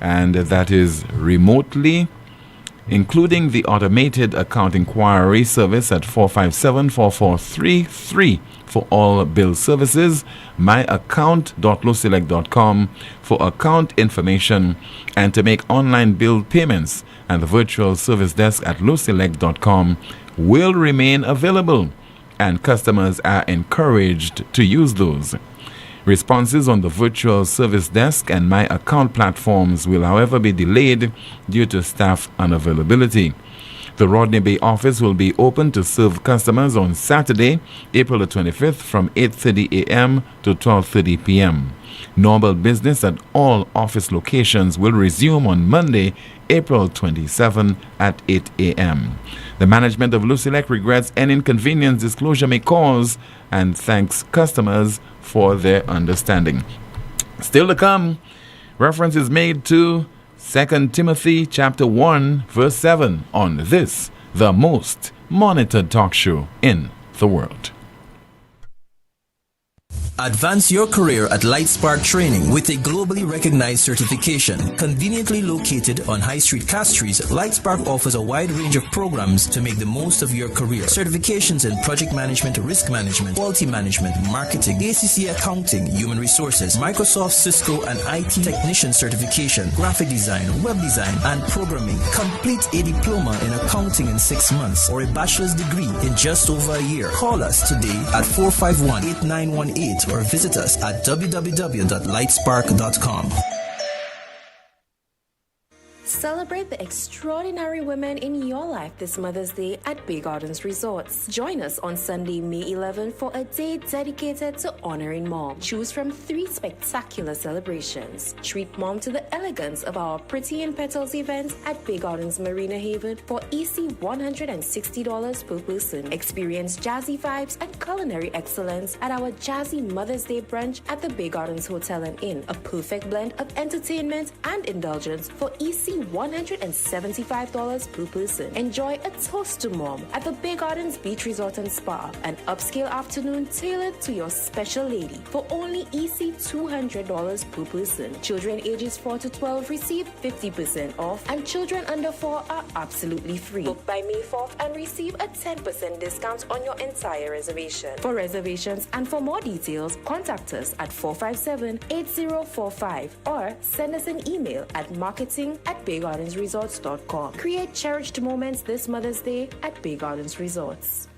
and that is remotely, including the automated account inquiry service at 457-4433 for all bill services, myaccount.lucelec.com for account information, and to make online bill payments, and the virtual service desk at lucelec.com will remain available, and customers are encouraged to use those. Responses on the virtual service desk and My Account platforms will, however, be delayed due to staff unavailability. The Rodney Bay office will be open to serve customers on Saturday, April the 25th from 8:30 a.m. to 12:30 p.m. Normal business at all office locations will resume on Monday, April 27 at 8 a.m. The management of Lucelec regrets any inconvenience disclosure may cause and thanks customers for their understanding. Still to come, reference is made to 2 Timothy chapter 1 verse 7 on this, the most monitored talk show in the world. Advance your career at Lightspark Training with a globally recognized certification. Conveniently located on High Street, Castries, Lightspark offers a wide range of programs to make the most of your career. Certifications in project management, risk management, quality management, marketing, ACC accounting, human resources, Microsoft, Cisco, and IT technician certification, graphic design, web design, and programming. Complete a diploma in accounting in 6 months or a bachelor's degree in just over a year. Call us today at 451-8918 or visit us at www.lightspark.com. Celebrate the extraordinary women in your life this Mother's Day at Bay Gardens Resorts. Join us on Sunday, May 11 for a day dedicated to honoring Mom. Choose from 3 spectacular celebrations. Treat Mom to the elegance of our Pretty in Petals event at Bay Gardens Marina Haven for EC $160 per person. Experience jazzy vibes and culinary excellence at our Jazzy Mother's Day brunch at the Bay Gardens Hotel and Inn. A perfect blend of entertainment and indulgence for EC $175 per person. Enjoy a toast to Mom at the Bay Gardens Beach Resort and Spa, an upscale afternoon tailored to your special lady for only EC $200 per person. Children ages 4 to 12 receive 50% off, and children under 4 are absolutely free. Book by May 4th and receive a 10% discount on your entire reservation. For reservations and for more details, contact us at 457-8045 or send us an email at marketing@baygardensresorts.com. Create cherished moments this Mother's Day at Bay Gardens Resorts.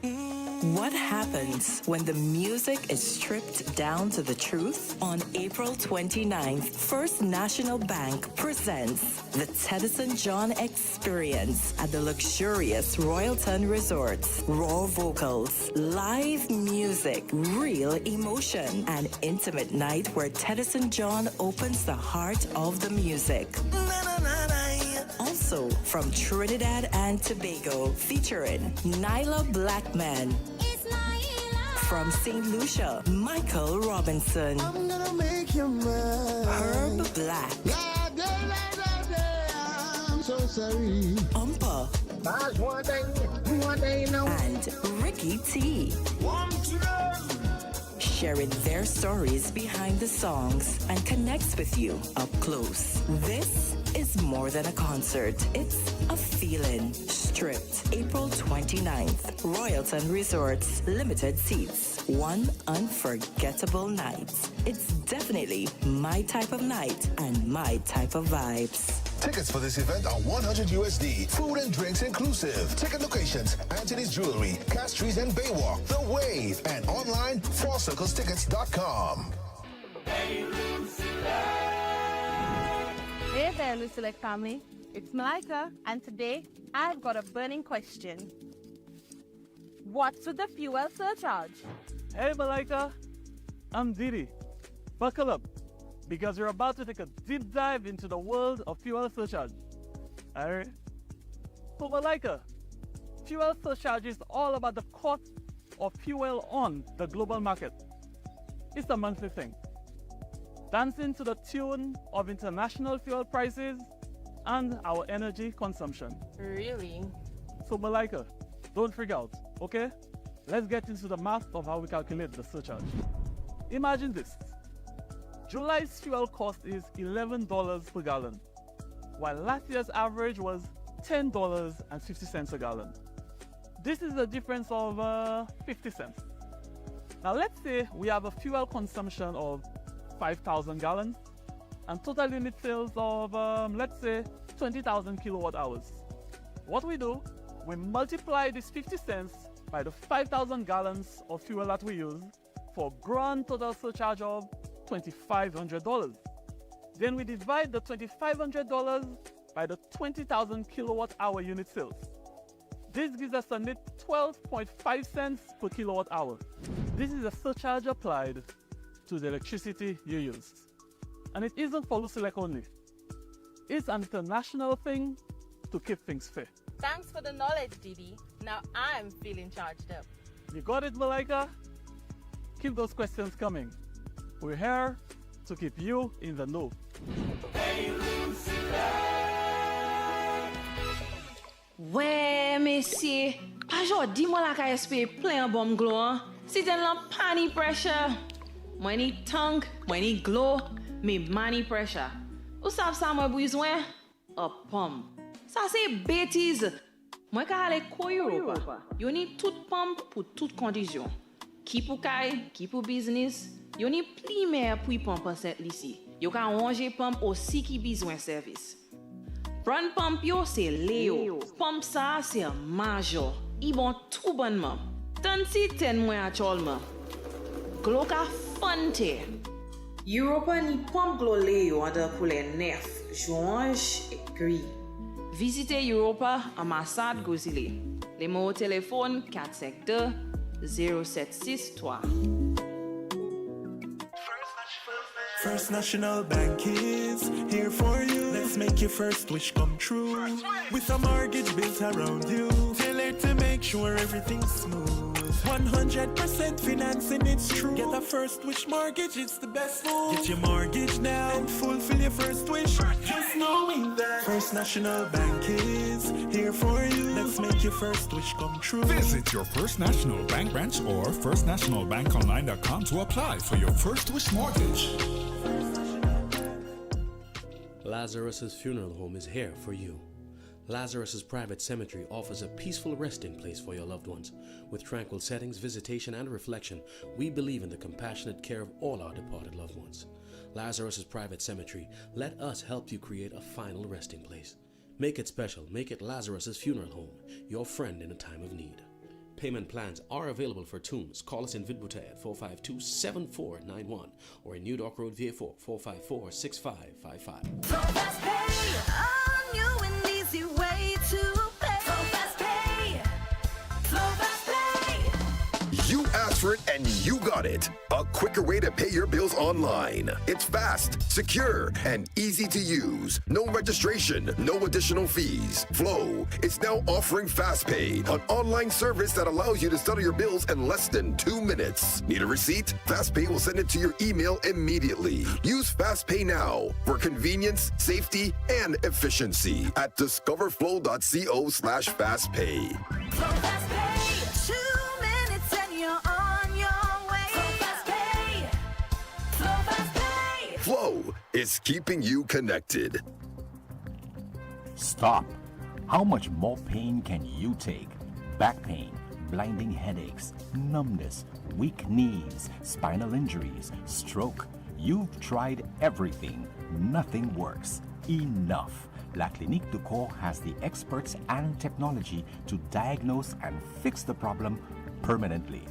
What happens when the music is stripped down to the truth? On April 29th, First National Bank presents the Teddyson John Experience at the luxurious Royalton Resorts. Raw vocals, live music, real emotion, an intimate night where Teddyson John opens the heart of the music. Also from Trinidad and Tobago, featuring Nyla Blackman. From St. Lucia, Michael Robinson. Herb Black. Umpa. And Ricky T. Sharing their stories behind the songs and connects with you up close. This is more than a concert. It's a feeling. Stripped, April 29th. Royalton Resorts, limited seats. One unforgettable night. It's definitely my type of night and my type of vibes. Tickets for this event are $100 USD. Food and drinks inclusive. Ticket locations: Anthony's Jewelry, Castries and Baywalk, The Wave, and online fourcirclestickets.com. Hey there, Lucelec family. It's Malika, and today I've got a burning question. What's with the fuel surcharge? Hey Malika, I'm Didi. Buckle up, because you're about to take a deep dive into the world of fuel surcharge. Alright? So Malika, fuel surcharge is all about the cost of fuel on the global market. It's a monthly thing, dancing to the tune of international fuel prices and our energy consumption. Really? So Malika, don't freak out, okay? Let's get into the math of how we calculate the surcharge. Imagine this. July's fuel cost is $11 per gallon, while last year's average was $10.50 a gallon. This is a difference of 50 cents. Now let's say we have a fuel consumption of 5,000 gallons and total unit sales of, let's say, 20,000 kilowatt hours. What we do, we multiply this 50 cents by the 5,000 gallons of fuel that we use for a grand total surcharge of $2,500. Then we divide the $2,500 by the 20,000 kilowatt hour unit sales. This gives us a net 12.5 cents per kilowatt hour. This is a surcharge applied to the electricity you use. And it isn't for Lucilec only. It's an international thing to keep things fair. Thanks for the knowledge, Didi. Now I'm feeling charged up. You got it, Malaika? Keep those questions coming. We're here to keep you in the know. Ouais, messieurs, pas jodi moi la ka espérer plein bon glow. Si t'en la pani pressure. Moi ni tongue, moi ni glow, me money pressure. Ou savez ça moi besoin? A pomme. Ça c'est bêtise. Moi ka aller ko Europa. Yo ni toute pomme pour toute condition. Qui pour kay, qui pour business. Yo ni pli mer pour pomme cette ici. Yo ka ranger pomme aussi qui besoin service. Run pump yo c'est Léo. Pump ça c'est Major. Ils vont tout bonnement. Tant si ten moins actuellement. Glo ka fonte. Europa ni pump glo Léo under pour les 9 juin et gris. Visitez Europa ambassade Gozile. Les mots au téléphone 452 0763. First National Bank is here for you. Let's make your first wish come true. With a mortgage built around you, tailored to make sure everything's smooth. 100% financing, it's true. Get a first wish mortgage, it's the best move. Get your mortgage now and fulfill your first wish. Just knowing that First National Bank is here for you. Let's make your first wish come true. Visit your First National Bank branch or firstnationalbankonline.com to apply for your first wish mortgage. Lazarus's Funeral Home is here for you. Lazarus's Private Cemetery offers a peaceful resting place for your loved ones. With tranquil settings, visitation, and reflection, we believe in the compassionate care of all our departed loved ones. Lazarus's Private Cemetery, let us help you create a final resting place. Make it special. Make it Lazarus's Funeral Home, your friend in a time of need. Payment plans are available for tombs. Call us in Vidbuta at 452-7491 or in New Dock Road, VA4, 454-6555. So fast pay, a new and easy way to pay. So fast pay, so fast pay. You asked for it and you got it. A quicker way to pay your bills online. It's fast, secure, and easy to use. No registration, no additional fees. Flow is now offering FastPay, an online service that allows you to settle your bills in less than 2 minutes. Need a receipt? FastPay will send it to your email immediately. Use FastPay now for convenience, safety, and efficiency at discoverflow.co/fastpay. So fast pay, 2 minutes and you're on your way. So fast pay, so fast pay. Flow is keeping you connected. Stop. How much more pain can you take? Back pain, blinding headaches, numbness, weak knees, spinal injuries, stroke. You've tried everything. Nothing works. Enough. La Clinique du Corps has the experts and technology to diagnose and fix the problem permanently.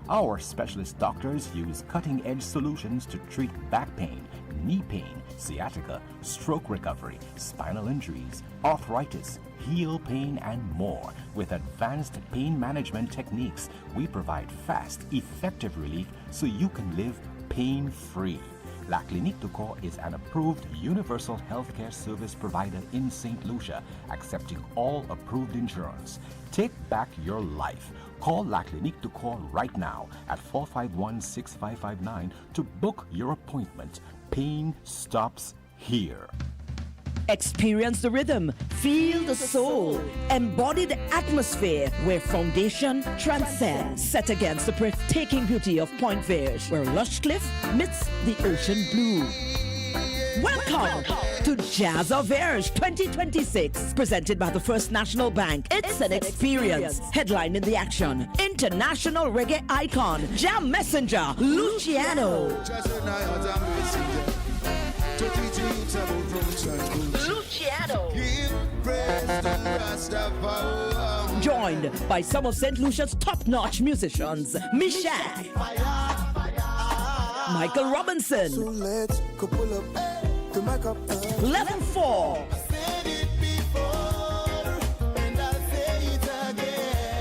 Our specialist doctors use cutting-edge solutions to treat back pain, knee pain, sciatica, stroke recovery, spinal injuries, arthritis, heel pain, and more. With advanced pain management techniques, we provide fast, effective relief so you can live pain-free. La Clinique du Corps is an approved universal healthcare service provider in St. Lucia, accepting all approved insurance. Take back your life. Call La Clinique du Corps right now at 451-6559 to book your appointment. Pain stops here. Experience the rhythm, feel the soul, embody the atmosphere where foundation transcends, set against the breathtaking beauty of Point Verde, where lush cliff meets the ocean blue. Welcome to Jazz of Airs 2026, presented by the First National Bank. It's an experience. Headline in the action: international reggae icon, Jam Messenger, Luciano. Luciano. Joined by some of St. Lucia's top-notch musicians, Mishak, Michael Robinson, Level 4,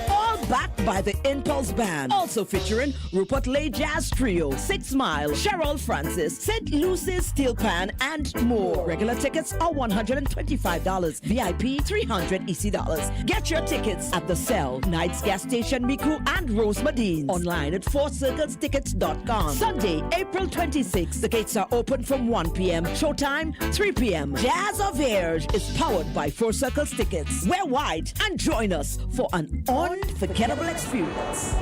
all backed by the Impulse Band. Also featuring Rupert Lay Jazz Trio, 6 Mile, Cheryl Francis, St. Lucy's Steel Pan, and more. Regular tickets are $125, VIP $300 EC. Get your tickets at The Cell, Knights Gas Station, Miku, and Rose Madine. Online at 4circlestickets.com. Sunday, April 26th. The gates are open from 1 p.m. Showtime 3 p.m. Jazz of Airs is powered by 4 Circles Tickets. Wear white and join us for an unforgettable experience.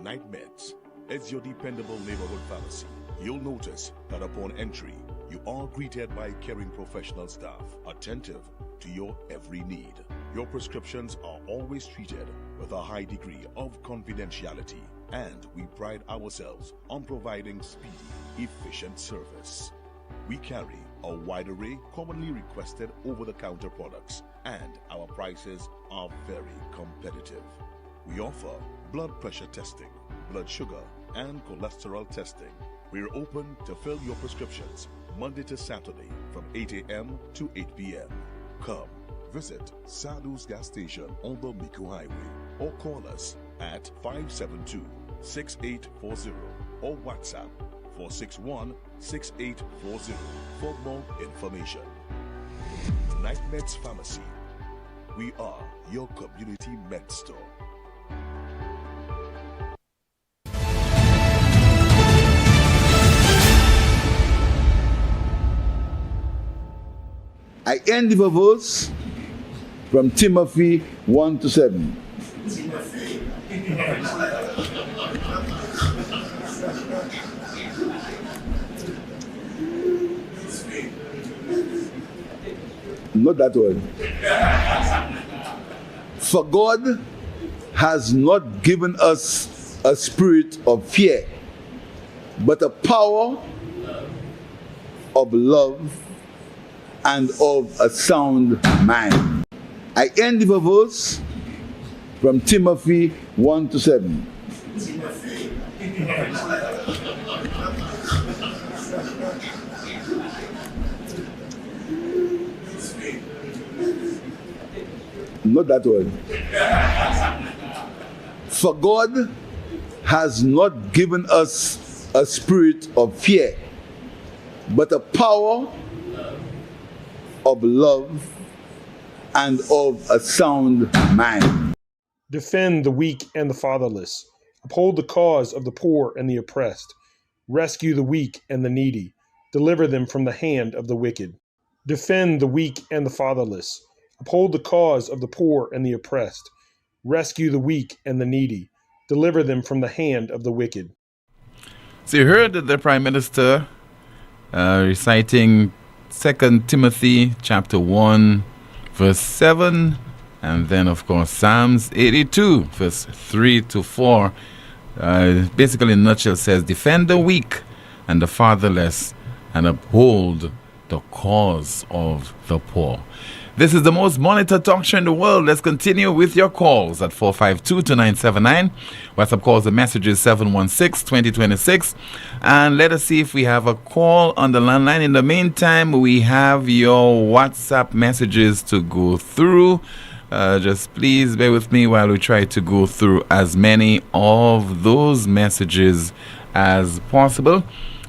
Night Meds is your dependable neighborhood pharmacy. You'll notice that upon entry, you are greeted by caring professional staff, attentive to your every need. Your prescriptions are always treated with a high degree of confidentiality, and we pride ourselves on providing speedy, efficient service. We carry a wide array commonly requested over-the-counter products, and our prices are very competitive. We offer blood pressure testing, blood sugar, and cholesterol testing. We're open to fill your prescriptions Monday to Saturday from 8 a.m. to 8 p.m. Come visit Sadu's gas station on the Miku Highway or call us at 572-6840 or WhatsApp 461-6840 for more information. Night Meds Pharmacy. We are your community med store. I end the verse from Timothy 1-7. Not that one. For God has not given us a spirit of fear, but a power of love and of a sound mind. I end the verse from Timothy 1-7. Not that one. For God has not given us a spirit of fear, but a power of love and of a sound mind. Defend the weak and the fatherless. Uphold the cause of the poor and the oppressed. Rescue the weak and the needy. Deliver them from the hand of the wicked. Defend the weak and the fatherless. Uphold the cause of the poor and the oppressed. Rescue the weak and the needy. Deliver them from the hand of the wicked. So you heard the Prime Minister reciting 2 Timothy chapter 1, verse 7, and then, of course, Psalms 82, verse 3-4. Basically, in a nutshell, says, defend the weak and the fatherless and uphold the cause of the poor. This is the most monitored talk show in the world. Let's continue with your calls at 452-2979. WhatsApp calls and messages 716-2026. And let us see if we have a call on the landline. In the meantime, we have your WhatsApp messages to go through. Just please bear with me while we try to go through as many of those messages as possible.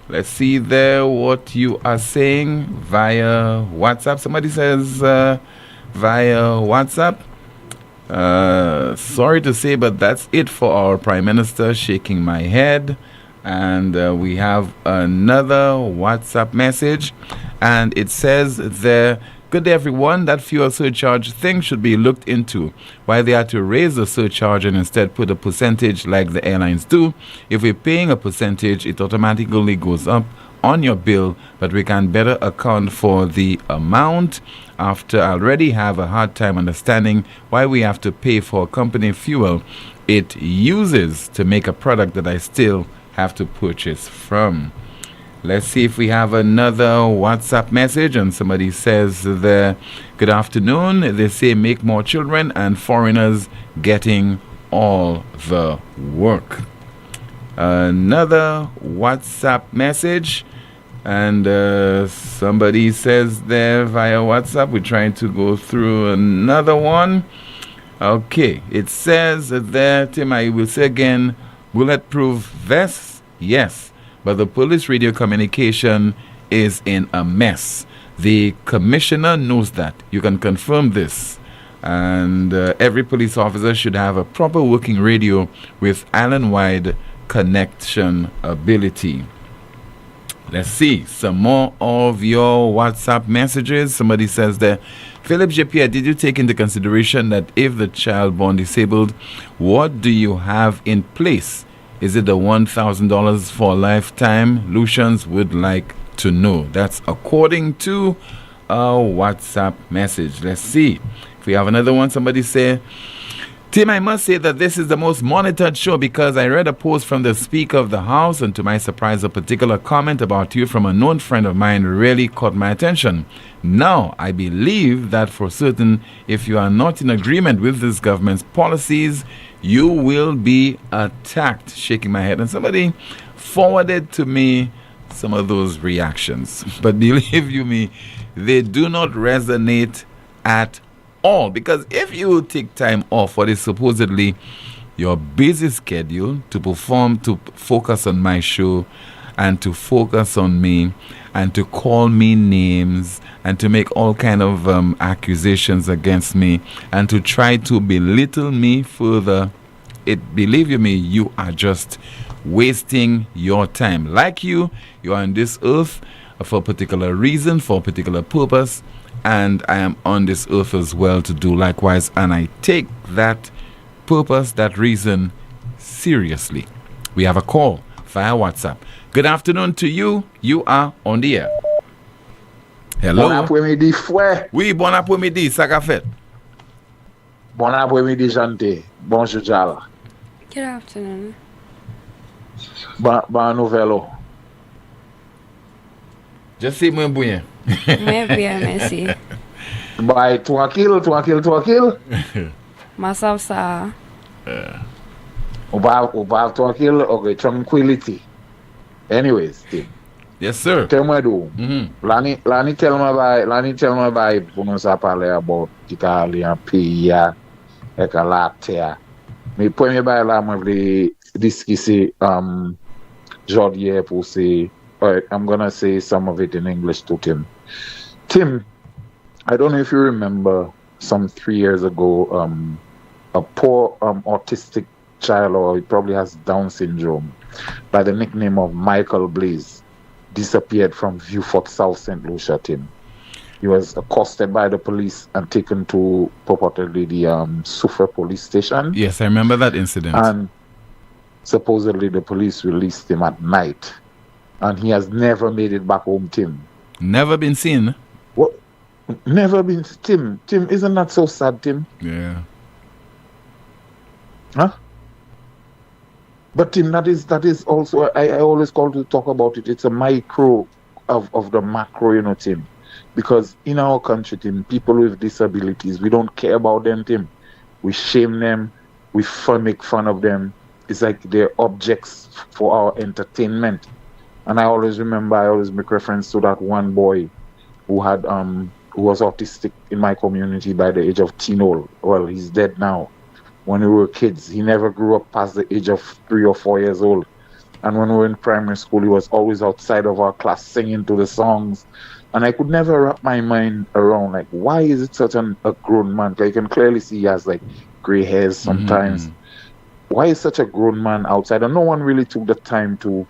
Let's see there what you are saying via WhatsApp. Somebody says via WhatsApp. Sorry to say, but that's it for our Prime Minister. Shaking my head. And we have another WhatsApp message. And it says there, Good day, everyone. That fuel surcharge thing should be looked into. Why they had to raise the surcharge and instead put a percentage like the airlines do. If we're paying a percentage, it automatically goes up on your bill, but we can better account for the amount. After I already have a hard time understanding why we have to pay for company fuel it uses to make a product that I still have to purchase from. Let's see if we have another WhatsApp message. And somebody says there, good afternoon. They say make more children and foreigners getting all the work. Another WhatsApp message. And somebody says there via WhatsApp, we're trying to go through another one. Okay, it says there, Tim, I will say again, bulletproof vests, yes, but the police radio communication is in a mess. The commissioner knows that. You can confirm this. And every police officer should have a proper working radio with island-wide connection ability. Let's see some more of your WhatsApp messages. Somebody says there, Philip Japia, did you take into consideration that if the child born disabled, what do you have in place? Is it the $1,000 for a lifetime? Lucians would like to know. That's according to a WhatsApp message. Let's see if we have another one. Somebody say, Tim, I must say that this is the most monitored show because I read a post from the Speaker of the House, and to my surprise, a particular comment about you from a known friend of mine really caught my attention. Now, I believe that for certain, if you are not in agreement with this government's policies, you will be attacked. Shaking my head. And somebody forwarded to me some of those reactions. But believe you me, they do not resonate at all, because if you take time off what is supposedly your busy schedule to perform, to focus on my show and to focus on me and to call me names and to make all kind of accusations against me and to try to belittle me further, believe you me, you are just wasting your time. Like you are on this earth for a particular reason, for a particular purpose, and I am on this earth as well to do likewise, and I take that purpose, that reason seriously. We have a call via WhatsApp. Good afternoon to you. You are on the air. Hello. Bon après-midi, frère. Oui, bon après-midi, ça qu'a fait? Bon après-midi, Jante. Bonjour, Jala. Good afternoon. Bon nouvelle. Je sais moins bien. Moins bien, merci. Bye, tranquille. Myself, sir. About tranquille, okay, tranquility. Anyways, Tim. Yes, sir. Tell me do. Lani tell me by pour nous parler about Italian pays ek a latte. Me premier by la moi vle discuter Jordier pour say, I'm gonna say some of it in English to Tim. Tim, I don't know if you remember some 3 years ago, a poor autistic child, or he probably has Down syndrome, by the nickname of Michael Blaze, disappeared from Viewfort, South St. Lucia, Tim. He was accosted by the police and taken to purportedly the Sufa police station. Yes, I remember that incident. And supposedly the police released him at night. And he has never made it back home, Tim. Never been seen? What? Never been. Tim, isn't that so sad, Tim? Yeah. Huh? But Tim, that is also, I always call to talk about it. It's a micro of the macro, you know, Tim. Because in our country, Tim, people with disabilities, we don't care about them, Tim. We shame them. We make fun of them. It's like they're objects for our entertainment. And I always make reference to that one boy who had who was autistic in my community by the age of teen old. Well, he's dead now. When we were kids, he never grew up past the age of 3 or 4 years old. And when we were in primary school, he was always outside of our class singing to the songs. And I could never wrap my mind around, like, why is it such a grown man? Like, you can clearly see he has, like, gray hairs sometimes. Why is such a grown man outside? And no one really took the time to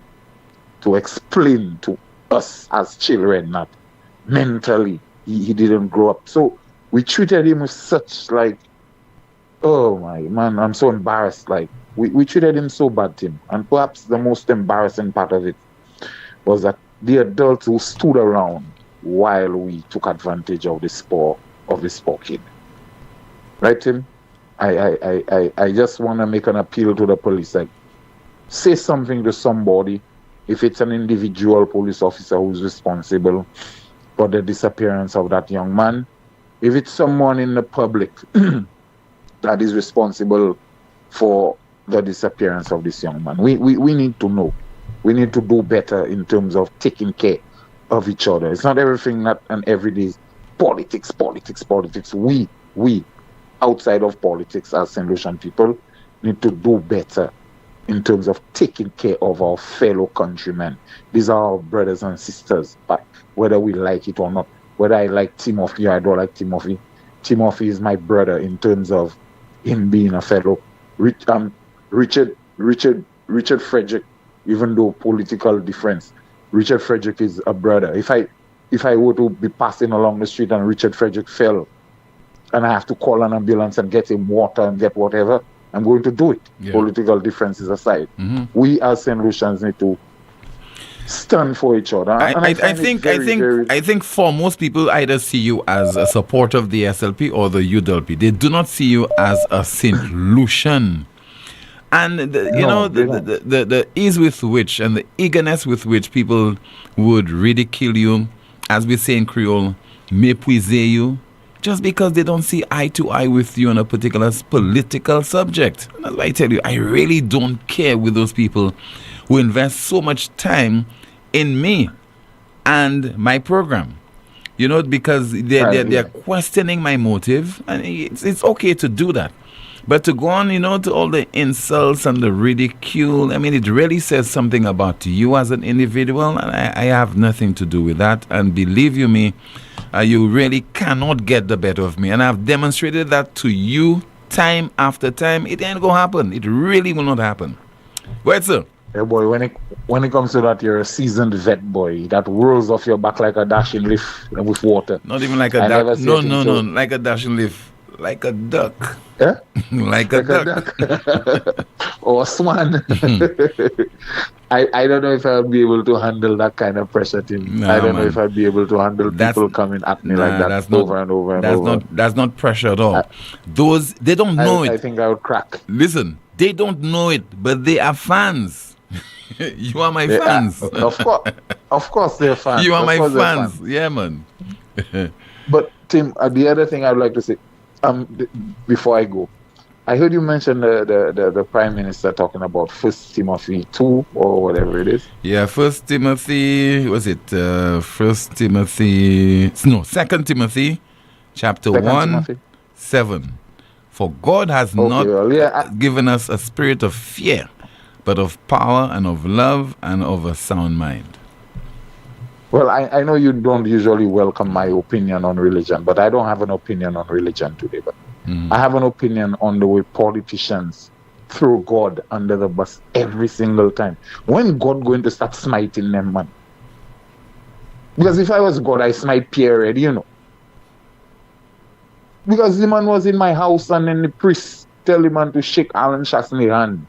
explain to us as children that mentally he didn't grow up. So we treated him with such like, oh my man, I'm so embarrassed. Like we treated him so bad, Tim. And perhaps the most embarrassing part of it was that the adults who stood around while we took advantage of this poor kid. Right, Tim? I just want to make an appeal to the police. Like, say something to somebody. If it's an individual police officer who's responsible for the disappearance of that young man, if it's someone in the public that is responsible for the disappearance of this young man, we need to know. We need to do better in terms of taking care of each other. It's not everything that and every day politics. We outside of politics as St. Lucian people need to do better in terms of taking care of our fellow countrymen. These are our brothers and sisters, but whether we like it or not, whether I like Timothy or I don't like Timothy, Timothy is my brother in terms of him being a fellow. Richard Frederick, even though political difference, Richard Frederick is a brother. If I were to be passing along the street and Richard Frederick fell, and I have to call an ambulance and get him water and get whatever, I'm going to do it. Yeah. Political differences aside, we as St. Lucians need to stand for each other. I think for most people either see you as a supporter of the SLP or the UWP. They do not see you as a St. Lucian. And the ease with which and the eagerness with which people would ridicule you, as we say in Creole, mépriser you, just because they don't see eye to eye with you on a particular political subject. And that's why I tell you, I really don't care with those people who invest so much time in me and my program. You know, because they're questioning my motive, and it's okay to do that. But to go on, to all the insults and the ridicule, I mean, it really says something about you as an individual, and I have nothing to do with that. And believe you me, you really cannot get the better of me. And I've demonstrated that to you time after time. It ain't going to happen. It really will not happen. Go ahead, sir. Hey, boy, when it comes to that, you're a seasoned vet, boy. That rolls off your back like a dashing leaf with water. Not even like a duck. No, like a dashing leaf. Like a duck. Yeah? like a duck. Or a swan. I don't know if I'll be able to handle that kind of pressure, Tim. I don't know if I'll be able to handle people coming at me like that over and over. That's not pressure at all. They don't know it. I think I would crack. Listen, they don't know it, but they are fans. You are my fans. Of course they're fans. You are my fans. Yeah, man. But, Tim, the other thing I'd like to say, before I go, I heard you mention the Prime Minister talking about 1 Timothy 2 or whatever it is. Yeah, 1 Timothy, was it 2 Timothy chapter 1, 7. For God has not given us a spirit of fear, but of power and of love and of a sound mind. Well, I know you don't usually welcome my opinion on religion, but I don't have an opinion on religion today. But I have an opinion on the way politicians throw God under the bus every single time. When God going to start smiting them, man? Because if I was God, I smite Pierre already, Because the man was in my house and then the priest tell the man to shake Alan Chasney's hand.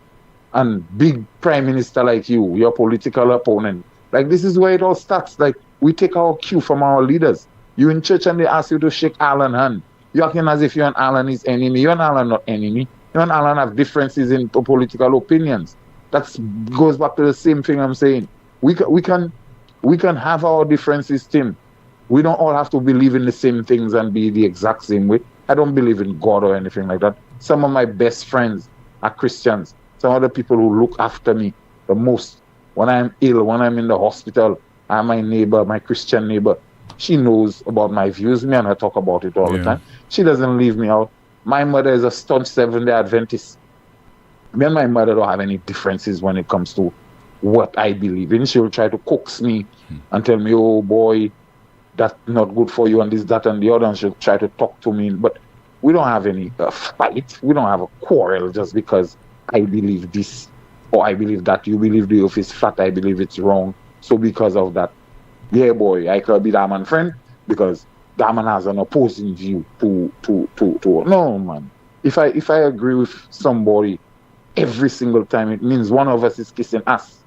And big prime minister like you, your political opponent. Like, this is where it all starts. Like, we take our cue from our leaders. You in church and they ask you to shake Alan's hand. You're acting as if you and Alan is enemy. You and Alan not enemy. You and Alan have differences in political opinions. That goes back to the same thing I'm saying. We can have our differences, Tim. We don't all have to believe in the same things and be the exact same way. I don't believe in God or anything like that. Some of my best friends are Christians. Some of the people who look after me the most. When I'm ill, when I'm in the hospital, I'm my neighbor, my Christian neighbor. She knows about my views. Me and her talk about it all the time. She doesn't leave me out. My mother is a staunch Seventh-day Adventist. Me and my mother don't have any differences when it comes to what I believe in. She will try to coax me and tell me, oh boy, that's not good for you and this, that, and the other. And she'll try to talk to me. But we don't have any fight. We don't have a quarrel just because I believe this or I believe that. You believe the earth is flat. I believe it's wrong. So because of that, yeah, boy, I could be that man friend because that man has an opposing view to no, man. If I agree with somebody every single time, it means one of us is kissing ass,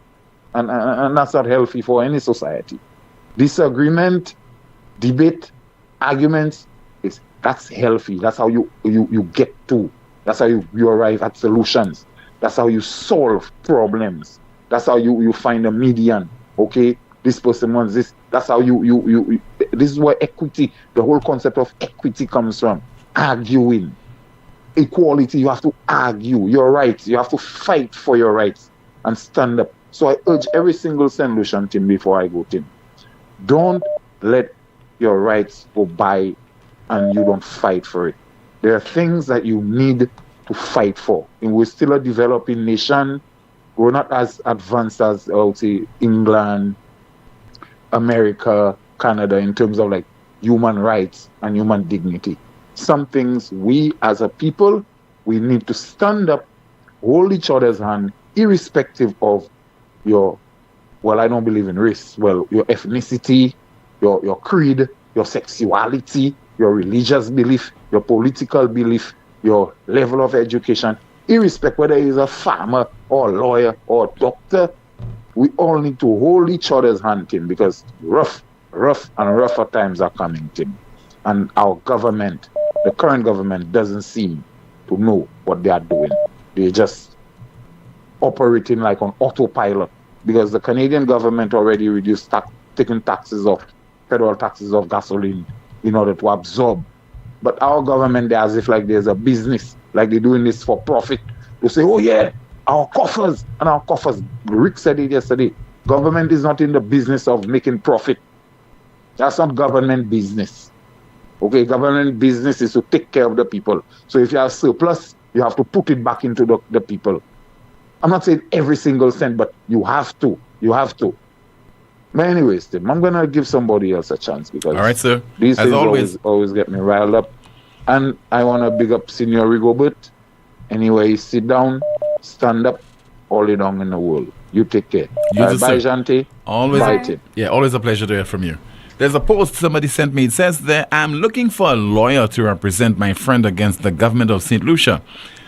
and that's not healthy for any society. Disagreement, debate, arguments, that's healthy. That's how you get to. That's how you arrive at solutions. That's how you solve problems. That's how you find a median. Okay, this person wants this. That's how you this is where equity, the whole concept of equity comes from. Arguing. Equality, you have to argue your rights. You have to fight for your rights and stand up. So I urge every single St. Lucian team before I go, Tim, don't let your rights go by and you don't fight for it. There are things that you need to fight for. And we're still a developing nation. We're not as advanced as, I would say, England, America, Canada, in terms of like human rights and human dignity. Some things we as a people, we need to stand up, hold each other's hand, irrespective of your, well, I don't believe in race, well, your ethnicity, your creed, your sexuality, your religious belief, your political belief, your level of education, irrespective whether he's a farmer or a lawyer or a doctor, we all need to hold each other's hand, Tim, because rough and rougher times are coming, Tim. And our government, the current government, doesn't seem to know what they are doing. They're just operating like on autopilot, because the Canadian government already reduced taking federal taxes of gasoline in order to absorb. But our government, they're as if like there's a business, like they're doing this for profit. They say, oh yeah, our coffers. Rick said it yesterday. Government is not in the business of making profit. That's not government business. Okay, government business is to take care of the people. So if you have surplus, you have to put it back into the people. I'm not saying every single cent, but you have to. But anyways, Tim, I'm going to give somebody else a chance, because all right, sir. These things always get me riled up. And I want to big up Senior Rigobert. Anyway, sit down, stand up, all it on in the world. You take care. Bye, Jante. Always, bye, Tim. Yeah, always a pleasure to hear from you. There's a post somebody sent me. It says there, I'm looking for a lawyer to represent my friend against the government of St. Lucia.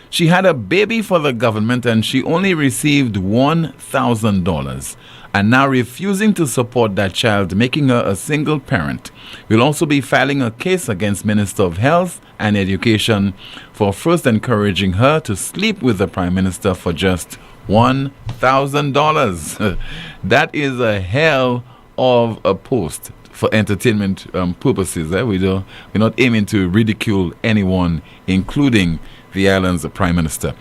She had a baby for the government and she only received $1,000 and now refusing to support that child, making her a single parent. We'll also be filing a case against Minister of Health and Education for first encouraging her to sleep with the Prime Minister for just $1,000. That is a hell of a post. For entertainment purposes, we're not aiming to ridicule anyone, including the island's Prime Minister.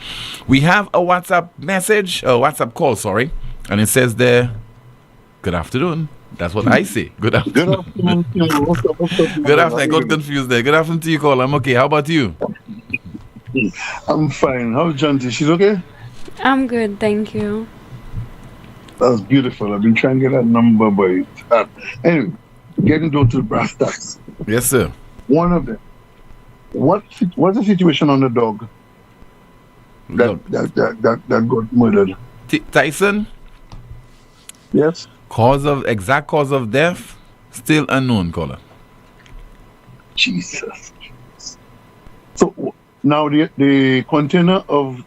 We have a WhatsApp call, and it says there, good afternoon. That's what I say. Good afternoon. Good afternoon. I got confused there. Good afternoon to you, call. I'm okay. How about you? I'm fine. How's Janty? She's okay? I'm good, thank you. That's beautiful. I've been trying to get that number, but anyway, getting down to the brass tacks. Yes, sir. One of them. What's the situation on the dog that got murdered? Tyson? Yes. Exact cause of death still unknown, caller. Jesus. So now the container of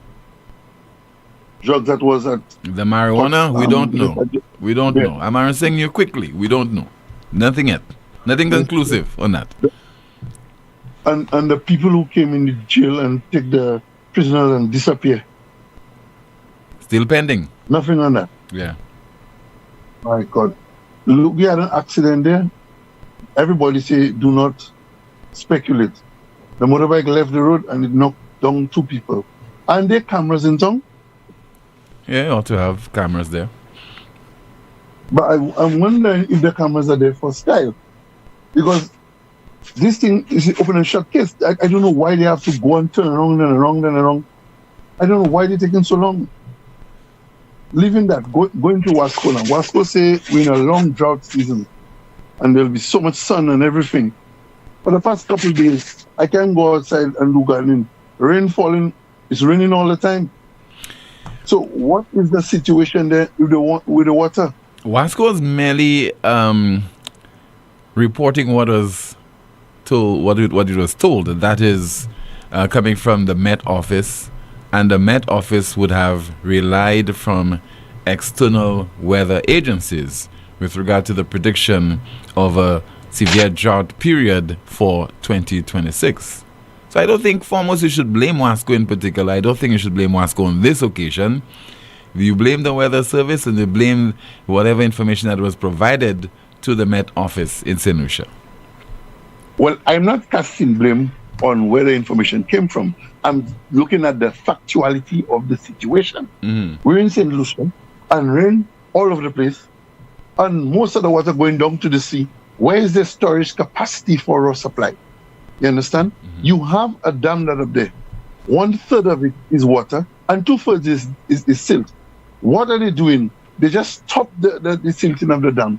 drugs that was at the marijuana, we don't know. We don't know. I'm answering you quickly. We don't know. Nothing yet. Nothing conclusive on that. And the people who came in the jail and take the prisoners and disappear. Still pending. Nothing on that. Yeah. My God. Look, we had an accident there. Everybody say do not speculate. The motorbike left the road and it knocked down 2 people. And there cameras in town? Yeah, you ought to have cameras there. But I'm wondering if the cameras are there for style. Because this thing is an open and shut case. I don't know why they have to go and turn around and around and around. I don't know why they're taking so long. Leaving that, going to Wasco now. Wasco say we're in a long drought season and there'll be so much sun and everything. For the past couple of days, I can't go outside and do gardening. Rain falling, it's raining all the time. So what is the situation there with the water? Wasco is merely reporting what was what it was told. That is coming from the Met Office, and the Met Office would have relied from external weather agencies with regard to the prediction of a severe drought period for 2026. So I don't think foremost you should blame WASCO in particular. I don't think you should blame WASCO on this occasion. You blame the Weather Service and you blame whatever information that was provided to the Met Office in St. Lucia. Well, I'm not casting blame on where the information came from. I'm looking at the factuality of the situation. We're in St. Lucia and rain all over the place, and most of the water going down to the sea. Where is the storage capacity for raw supply? You understand? You have a dam that up there. 1/3 of it is water, and 2/3 is silt. What are they doing? They just stop the silting of the dam.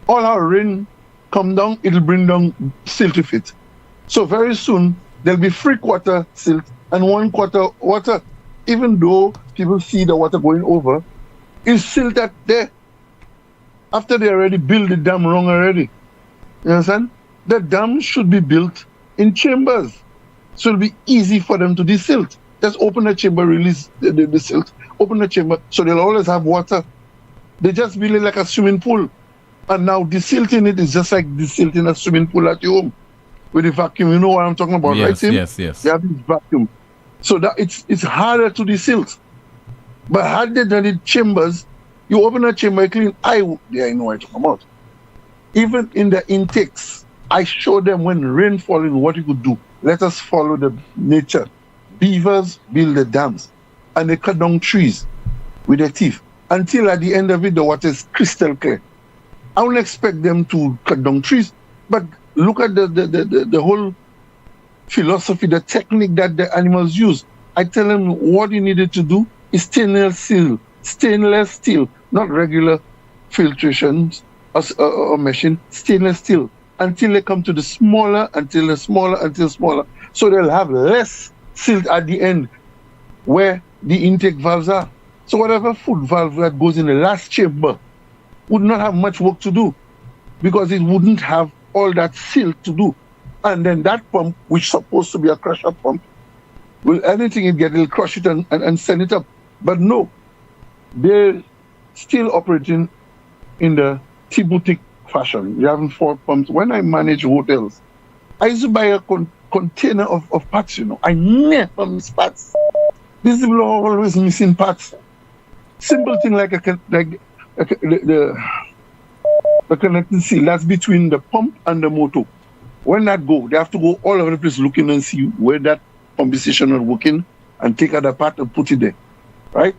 All our rain come down, it'll bring down silt with it. So very soon, there'll be 3/4 silt and 1/4 water. Even though people see the water going over, it's silt at there. After they already built the dam wrong already. You understand? The dam should be built in chambers. So it'll be easy for them to desilt. Just open a chamber, release the silt, open the chamber, so they'll always have water. They just build it like a swimming pool. And now desilting it is just like desilting a swimming pool at your home with a vacuum. You know what I'm talking about, right, Tim? Yes. They have this vacuum. So that it's harder to desilt. But had they done it chambers, you open a chamber, you clean. I know what I'm talking about. Even in the intakes, I show them when rain falling what you could do. Let us follow the nature. Beavers build the dams and they cut down trees with their teeth until at the end of it the water is crystal clear. I won't expect them to cut down trees, but look at the whole philosophy, the technique that the animals use. I tell them what you needed to do is stainless steel, not regular filtrations or machine, stainless steel, until they come to the smaller, until smaller. So they'll have less silt at the end where the intake valves are. So whatever food valve that goes in the last chamber would not have much work to do because it wouldn't have all that silt to do. And then that pump, which is supposed to be a crusher pump, will anything it get, it'll crush it and send it up. But they're still operating in the T-boutique fashion. You're having 4 pumps. When I manage hotels, I used to buy a container of parts, I never miss parts. These people are always missing parts. Simple thing like the connecting seal that's between the pump and the motor. When that go, they have to go all over the place looking and see where that pump station is working and take other part and put it there, right?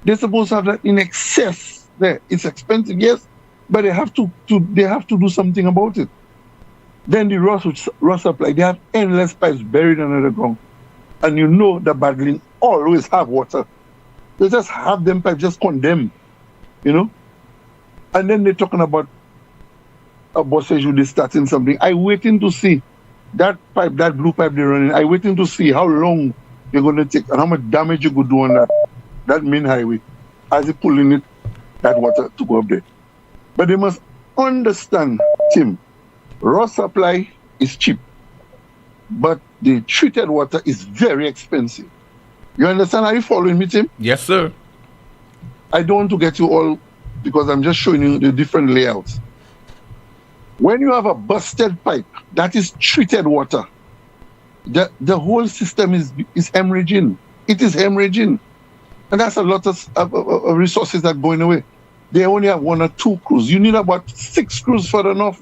They're supposed to have that in excess there. It's expensive, yes, but they have to do something about it. Then the raw supply, they have endless pipes buried under the ground, and the Badlin always have water. They just have them pipes just condemned, And then they're talking about a bossage who is starting something. I waiting to see that pipe, that blue pipe they're running. I waiting to see how long you're going to take and how much damage you could do on that main highway as they pulling it, that water to go up there. But they must understand, Tim, raw supply is cheap, but the treated water is very expensive. You understand? Are you following me, Tim? Yes, sir. I don't want to get you all because I'm just showing you the different layouts. When you have a busted pipe, that is treated water. The whole system is hemorrhaging. It is hemorrhaging. And that's a lot of resources that are going away. They only have 1 or 2 crews. You need about 6 crews further north.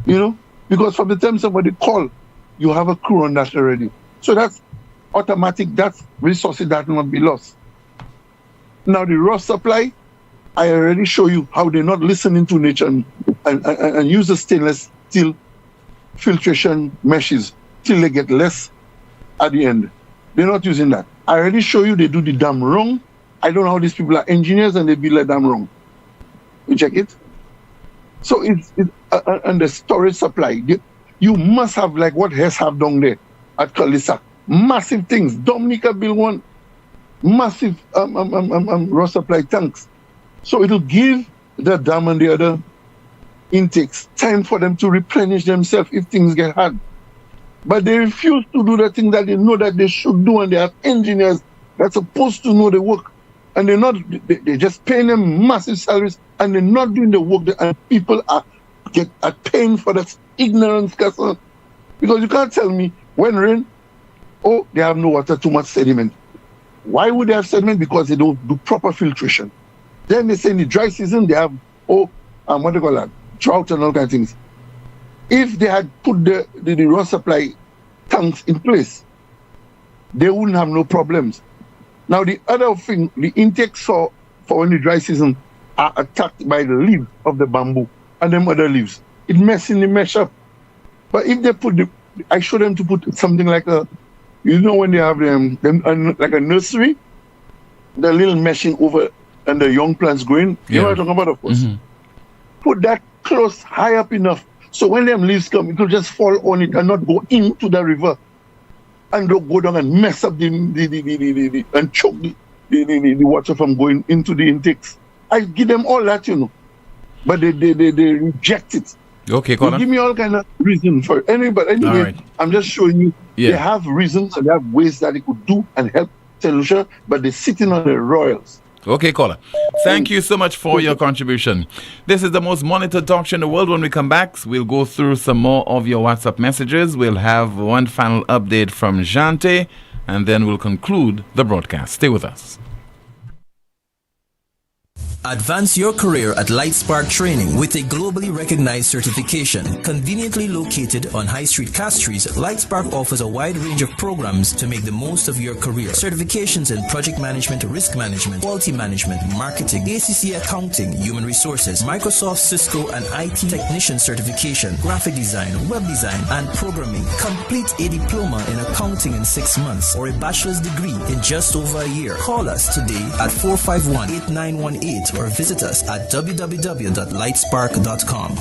Because from the time somebody call, you have a crew on that already. So that's automatic. That's resources that will not be lost. Now the raw supply, I already show you how they're not listening to nature and use the stainless steel filtration meshes till they get less at the end. They're not using that. I already show you they do the dam wrong. I don't know how these people are engineers and they build a dam wrong. You check it? So it's and the storage supply. You must have like what Hess have down there at Kalisa. Massive things. Dominica built one. Massive raw supply tanks. So it'll give the dam and the other intakes, time for them to replenish themselves if things get hard. But they refuse to do the thing that they know that they should do, and they have engineers that's supposed to know the work. And they're just paying them massive salaries, and they're not doing the work, and people are paying for that ignorance. Because you can't tell me when rain, they have no water, too much sediment. Why would they have sediment? Because they don't do proper filtration. Then they say in the dry season, they have, what do you call that? Drought and all kinds of things. If they had put the raw supply tanks in place, they wouldn't have no problems. Now, the other thing, the intakes for when the dry season are attacked by the leaves of the bamboo and them other leaves. It mesh up. But if they put I show them to put something like when they have them like a nursery, the little meshing over and the young plants growing. You know what I'm talking about, of course. Mm-hmm. Put that close, high up enough, so when them leaves come, it will just fall on it and not go into the river. And don't go down and mess up and choke the water from going into the intakes. I give them all that, but they reject it. Okay, Colin. Give me all kind of reason for it. But anyway, right. I'm just showing you they have reasons and they have ways that they could do and help St. Lucia, but they're sitting on the royals. Okay, caller. Thank you so much for your contribution. This is the most monitored talk show in the world. When we come back, we'll go through some more of your WhatsApp messages. We'll have one final update from Jante, and then we'll conclude the broadcast. Stay with us. Advance your career at Lightspark Training with a globally recognized certification. Conveniently located on High Street, Castries, Lightspark offers a wide range of programs to make the most of your career. Certifications in project management, risk management, quality management, marketing, ACC accounting, human resources, Microsoft, Cisco, and IT technician certification, graphic design, web design, and programming. Complete a diploma in accounting in 6 months or a bachelor's degree in just over a year. Call us today at 451-8918 or visit us at www.lightspark.com.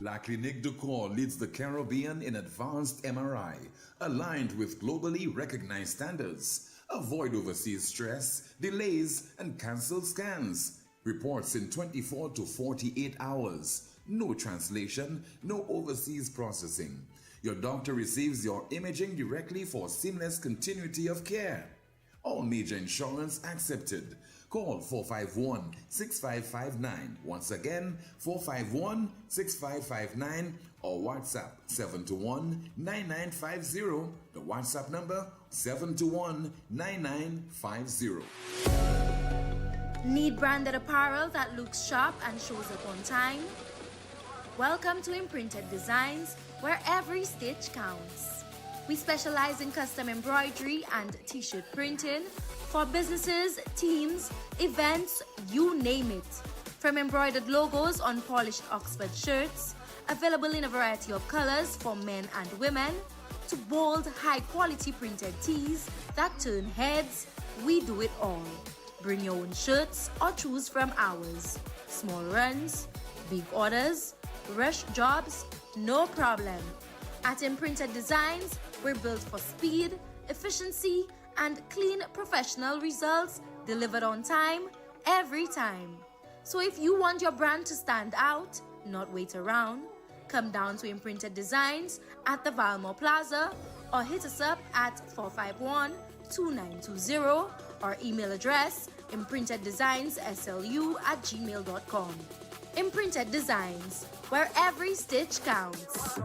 La Clinique du Corps leads the Caribbean in advanced MRI, aligned with globally recognized standards. Avoid overseas stress, delays, and cancelled scans. Reports in 24 to 48 hours. No translation, no overseas processing. Your doctor receives your imaging directly for seamless continuity of care. All major insurance accepted. Call 451-6559. Once again, 451-6559 or WhatsApp 721-9950. The WhatsApp number 721-9950. Need branded apparel that looks sharp and shows up on time? Welcome to Imprinted Designs, where every stitch counts. We specialize in custom embroidery and t-shirt printing for businesses, teams, events, you name it. From embroidered logos on polished Oxford shirts, available in a variety of colors for men and women, to bold, high-quality printed tees that turn heads, we do it all. Bring your own shirts or choose from ours. Small runs, big orders, rush jobs, no problem. At Imprinted Designs, we're built for speed, efficiency, and clean professional results delivered on time, every time. So if you want your brand to stand out, not wait around, come down to Imprinted Designs at the Valmore Plaza or hit us up at 451-2920 or email address imprinteddesignsSLU@gmail.com. Imprinted Designs, where every stitch counts.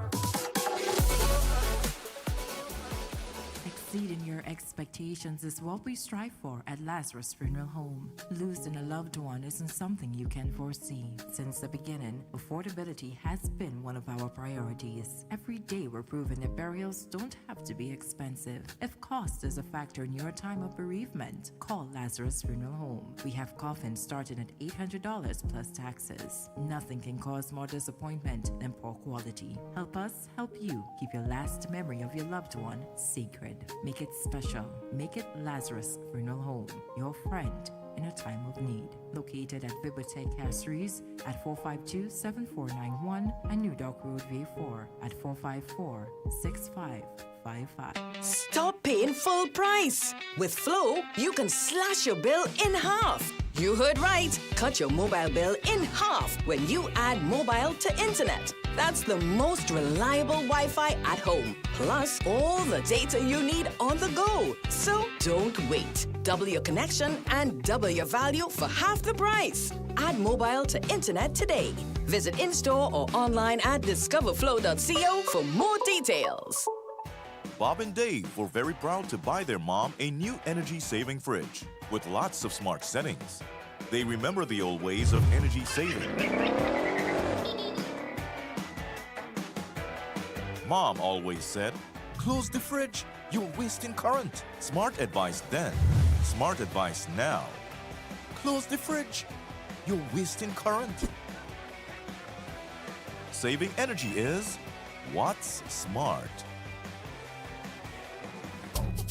exceeding your expectations is what we strive for at Lazarus Funeral Home. Losing a loved one isn't something you can foresee. Since the beginning, affordability has been one of our priorities. Every day we're proving that burials don't have to be expensive. If cost is a factor in your time of bereavement, call Lazarus Funeral Home. We have coffins starting at $800 plus taxes. Nothing can cause more disappointment than poor quality. Help us help you keep your last memory of your loved one sacred. Make it special. Make it Lazarus Funeral Home, your friend in a time of need. Located at Bibliotheque Castries at 452-7491 and New Dock Road V4 at 454-6555. Stop paying full price. With Flow, you can slash your bill in half. You heard right. Cut your mobile bill in half when you add mobile to internet. That's the most reliable Wi-Fi at home. Plus, all the data you need on the go. So don't wait. Double your connection and double your value for half the price. Add mobile to internet today. Visit in-store or online at discoverflow.co for more details. Bob and Dave were very proud to buy their mom a new energy-saving fridge with lots of smart settings. They remember the old ways of energy saving. Mom always said, "Close the fridge, you're wasting current." Smart advice then, smart advice now. Close the fridge, you're wasting current. Saving energy is what's smart.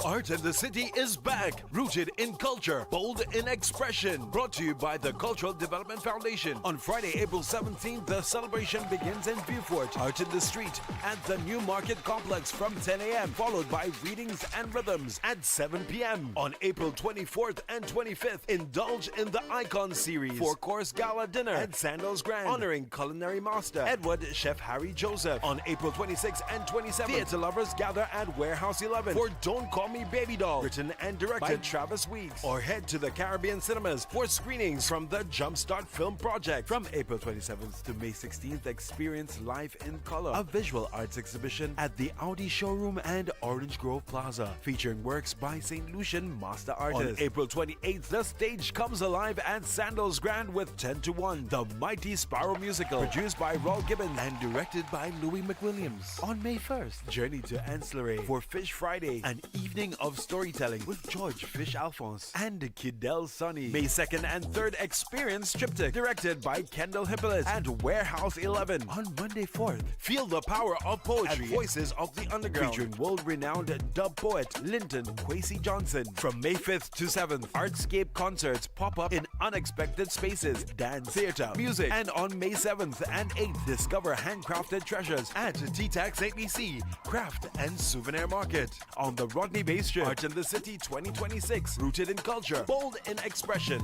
Art in the City is back, rooted in culture, bold in expression. Brought to you by the Cultural Development Foundation. On Friday, April 17th, the celebration begins in Viewport. Art in the Street at the New Market Complex from 10 a.m., followed by readings and rhythms at 7 p.m. On April 24th and 25th, indulge in the Icon Series 4-course gala dinner at Sandals Grand, honoring culinary master Edward Chef Harry Joseph. On April 26th and 27th, theater lovers gather at Warehouse 11 for Don't Call Me Baby Doll, written and directed by Travis Weeks. Or head to the Caribbean Cinemas for screenings from the Jumpstart Film Project. From April 27th to May 16th, experience Life in Color, a visual arts exhibition at the Audi Showroom and Orange Grove Plaza, featuring works by St. Lucian master artists. On April 28th, the stage comes alive at Sandals Grand with 10 to 1, the Mighty Sparrow Musical, produced by Raul Gibbons and directed by Louis McWilliams. On May 1st, journey to Ancillary for Fish Friday, an evening of storytelling with George Fish Alphonse and Kidel Sonny. May 2nd and 3rd, experience Triptych, directed by Kendall Hippolyte at Warehouse 11. On Monday 4th, feel the power of poetry at Voices of the Underground, featuring world-renowned dub poet Linton Kwesi Johnson. From May 5th to 7th, Artscape concerts pop up in unexpected spaces, dance, theater, music. And on May 7th and 8th, discover handcrafted treasures at T-Tax ABC, Craft and Souvenir Market. On the Rodney Bay Strip, Art in the City 2026, rooted in culture, bold in expression.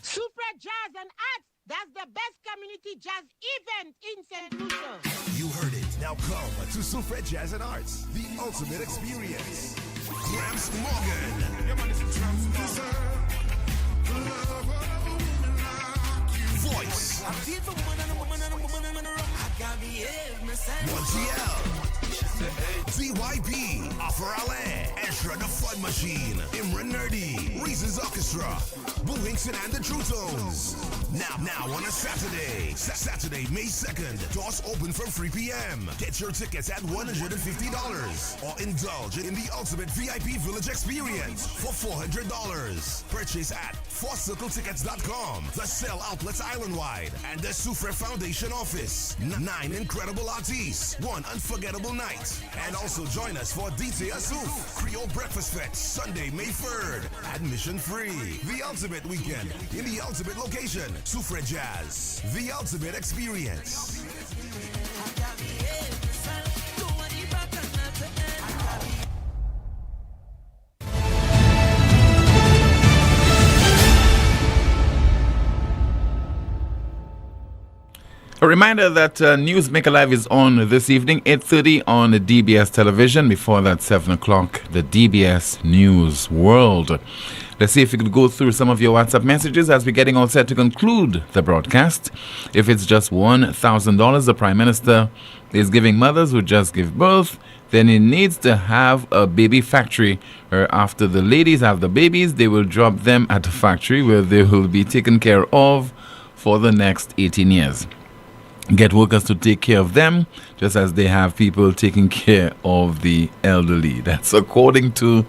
Super Jazz and Arts, that's the best community jazz event in St. Lucia. You heard it. Now come to Super Jazz and Arts, the ultimate experience. Gramps Morgan. Voice. Montiel. DYB, Offer Alain, Ezra the Fun Machine, Imran Nerdy, Reasons Orchestra, Boo Hinkson and the True Tones. Now on a Saturday, May 2nd, doors open from 3 p.m. Get your tickets at $150 or indulge in the ultimate VIP Village experience for $400. Purchase at FourCircleTickets.com, the sale outlets island-wide, and the Soufre Foundation office. 9 incredible artists, 1 unforgettable night. And also join us for DJ Asuf Creole Breakfast Fest, Sunday, May 3rd. Admission free. The ultimate weekend in the ultimate location. Soufre Jazz. The ultimate experience. A reminder that News Maker Live is on this evening, 8:30 on the DBS television. Before that, 7 o'clock, the DBS News World. Let's see if we could go through some of your WhatsApp messages as we're getting all set to conclude the broadcast. If it's just $1,000 the Prime Minister is giving mothers who just give birth, then he needs to have a baby factory where after the ladies have the babies, they will drop them at the factory where they will be taken care of for the next 18 years. Get workers to take care of them, just as they have people taking care of the elderly. That's according to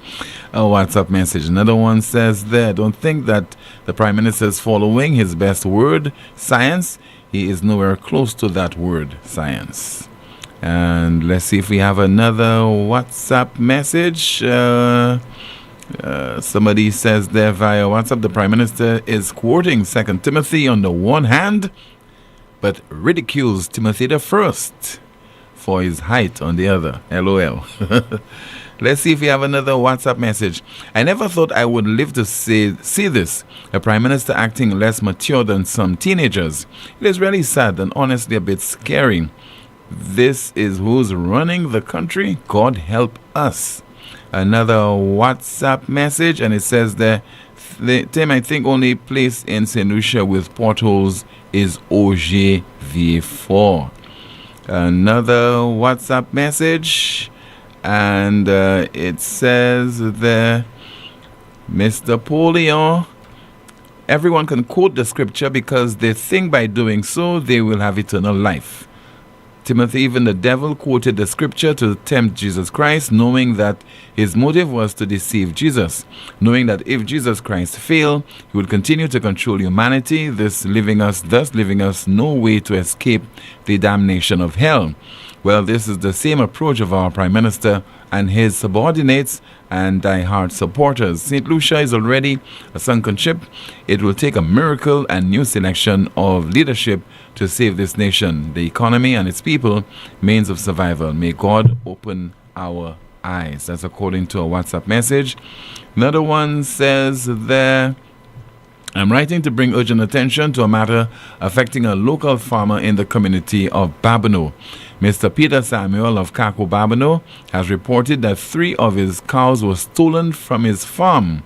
a WhatsApp message. Another one says there, don't think that the Prime Minister is following his best word, science. He is nowhere close to that word, science. And let's see if we have another WhatsApp message. Somebody says there via WhatsApp, the Prime Minister is quoting 2 Timothy on the one hand, but ridicules Timothy the first for his height on the other. LOL. Let's see if we have another WhatsApp message. I never thought I would live to see this. A Prime Minister acting less mature than some teenagers. It is really sad and honestly a bit scary. This is who's running the country. God help us. Another WhatsApp message, and it says there, Tim, I think only place in St. Lucia with potholes is OGV4. Another WhatsApp message, and it says there, Mr. Poleon, everyone can quote the scripture because they think by doing so they will have eternal life. Timothy, even the devil quoted the scripture to tempt Jesus Christ, knowing that his motive was to deceive Jesus, knowing that if Jesus Christ failed, he would continue to control humanity, thus leaving us no way to escape the damnation of hell. Well, this is the same approach of our Prime Minister and his subordinates and die-hard supporters. St. Lucia is already a sunken ship. It will take a miracle and new selection of leadership to save this nation, the economy and its people, means of survival. May God open our eyes. That's according to a WhatsApp message. Another one says there, I'm writing to bring urgent attention to a matter affecting a local farmer in the community of Babonneau. Mr. Peter Samuel of Kako Babonneau has reported that 3 of his cows were stolen from his farm.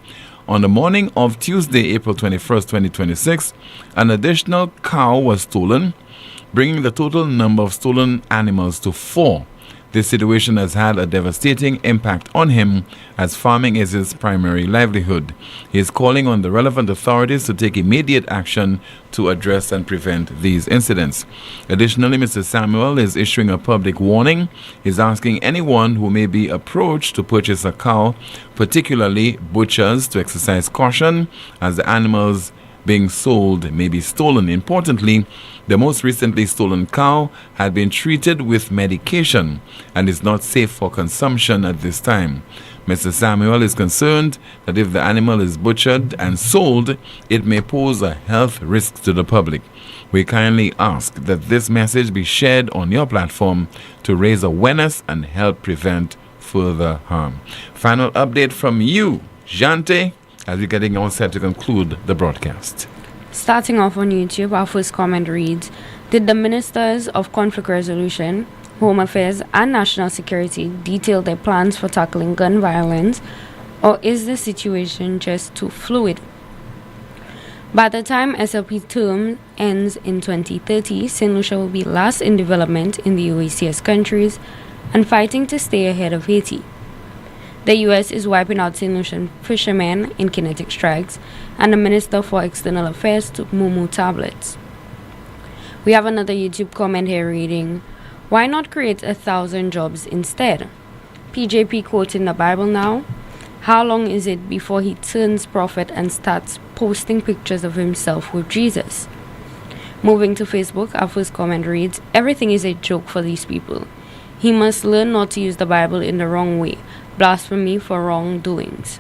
On the morning of Tuesday, April 21st, 2026, an additional cow was stolen, bringing the total number of stolen animals to 4. This situation has had a devastating impact on him, as farming is his primary livelihood. He is calling on the relevant authorities to take immediate action to address and prevent these incidents. Additionally, Mr. Samuel is issuing a public warning. He is asking anyone who may be approached to purchase a cow, particularly butchers, to exercise caution, as the animals being sold may be stolen. Importantly, the most recently stolen cow had been treated with medication and is not safe for consumption at this time. Mr. Samuel is concerned that if the animal is butchered and sold, it may pose a health risk to the public. We kindly ask that this message be shared on your platform to raise awareness and help prevent further harm. Final update from you, Jante, as we're getting all set to conclude the broadcast. Starting off on YouTube, our first comment reads, did the Ministers of Conflict Resolution, Home Affairs and National Security detail their plans for tackling gun violence, or is the situation just too fluid? By the time SLP term ends in 2030, St. Lucia will be last in development in the OACS countries and fighting to stay ahead of Haiti. The U.S. is wiping out St. Lucian fishermen in kinetic strikes, and the Minister for External Affairs took Mumu tablets. We have another YouTube comment here reading, why not create 1,000 jobs instead? PJP quoting the Bible now. How long is it before he turns prophet and starts posting pictures of himself with Jesus? Moving to Facebook, our first comment reads, everything is a joke for these people. He must learn not to use the Bible in the wrong way. Blasphemy for wrongdoings.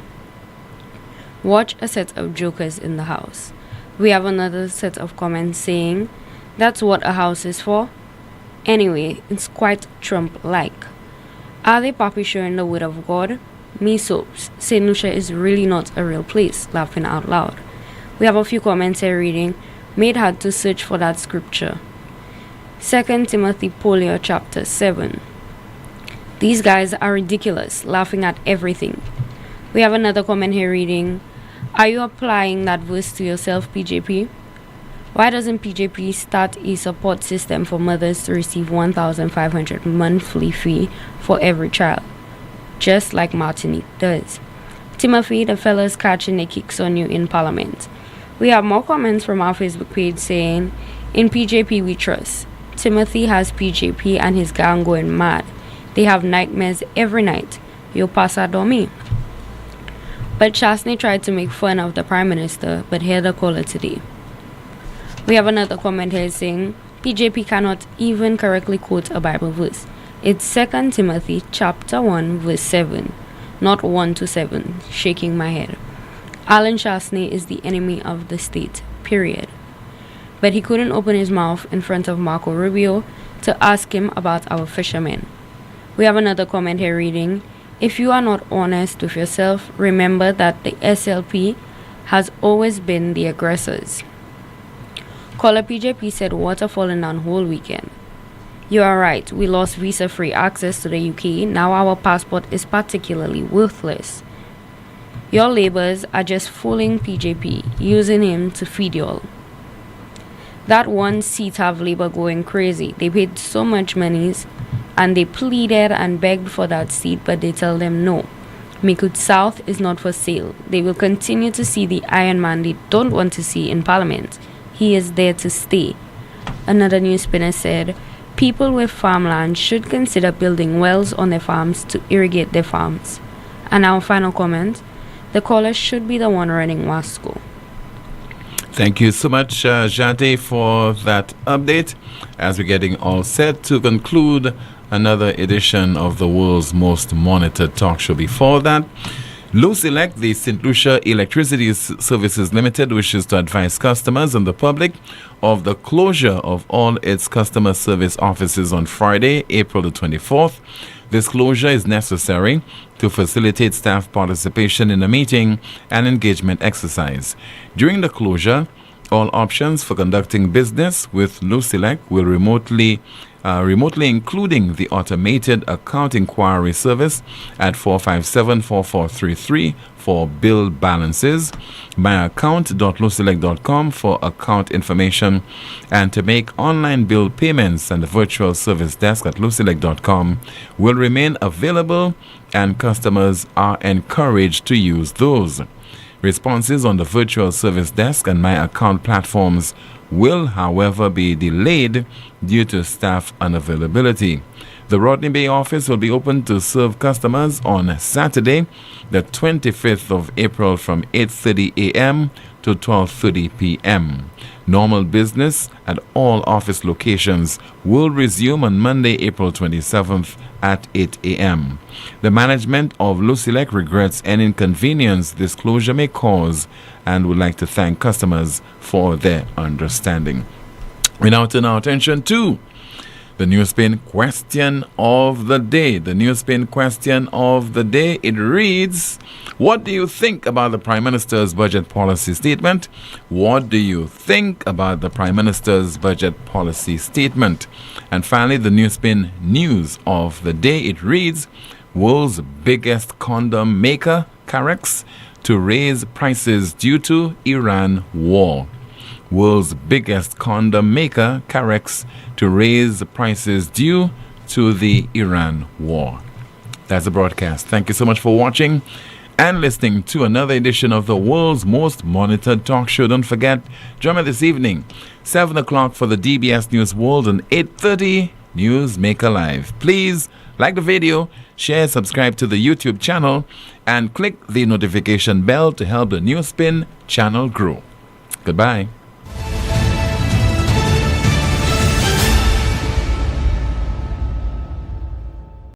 Watch a set of jokers in the house. We have another set of comments saying, that's what a house is for. Anyway, it's quite Trump-like. Are they poppy sharing the word of God? Me soaps. St. Lucia is really not a real place. Laughing out loud. We have a few comments here reading, made hard to search for that scripture. 2 Timothy Poleon chapter 7. These guys are ridiculous, laughing at everything. We have another comment here reading, Are you applying that verse to yourself, PJP? Why doesn't PJP start a support system for mothers to receive $1,500 monthly fee for every child, just like Martinique does? Timothy, the fellas catching the kicks on you in Parliament. We have more comments from our Facebook page saying, in PJP we trust. Timothy has PJP and his gang going mad. They have nightmares every night. Yo pasa dormi. But Chasney tried to make fun of the Prime Minister, but hear the caller today. We have another comment here saying, PJP cannot even correctly quote a Bible verse. It's 2 Timothy chapter 1 verse 7, not 1 to 7, shaking my head. Alan Chasney is the enemy of the state, period. But he couldn't open his mouth in front of Marco Rubio to ask him about our fishermen. We have another comment here reading, if you are not honest with yourself, remember that the SLP has always been the aggressors. Caller PJP said water falling down whole weekend. You are right, we lost visa-free access to the UK, now our passport is particularly worthless. Your labours are just fooling PJP, using him to feed y'all. That one seat have Labour going crazy. They paid so much monies and they pleaded and begged for that seat, but they tell them no. Mikut South is not for sale. They will continue to see the Iron Man they don't want to see in Parliament. He is there to stay. Another Newspinner said, people with farmland should consider building wells on their farms to irrigate their farms. And our final comment, the caller should be the one running Wasco. Thank you so much, Jade, for that update. As we're getting all set to conclude another edition of the world's most monitored talk show. Before that, Lucelec, the St. Lucia Electricity Services Limited, wishes to advise customers and the public of the closure of all its customer service offices on Friday, April the 24th. This closure is necessary to facilitate staff participation in a meeting and engagement exercise. During the closure, all options for conducting business with Lucelec will remotely including the automated account inquiry service at 457-4433 for bill balances, myaccount.lucelec.com for account information, and to make online bill payments, and the virtual service desk at lucelec.com will remain available, and customers are encouraged to use those. Responses on the virtual service desk and My Account platforms will, however, be delayed due to staff unavailability. The Rodney Bay office will be open to serve customers on Saturday, the 25th of April from 8:30 a.m. to 12:30 p.m. Normal business at all office locations will resume on Monday, April 27th at 8 a.m. The management of Lucelec regrets any inconvenience this closure may cause and would like to thank customers for their understanding. We now turn our attention to the Newspin question of the day. The Newspin question of the day, it reads, what do you think about the Prime Minister's budget policy statement? What do you think about the Prime Minister's budget policy statement? And finally, the Newspin news of the day, it reads, world's biggest condom maker, Carex, to raise prices due to Iran war. World's biggest condom maker, Carex, to raise prices due to the Iran war. That's the broadcast. Thank you so much for watching and listening to another edition of the world's most monitored talk show. Don't forget, join me this evening, 7 o'clock for the DBS News World and 8:30 Newsmaker Live. Please like the video, share, subscribe to the YouTube channel, and click the notification bell to help the Newspin channel grow. Goodbye.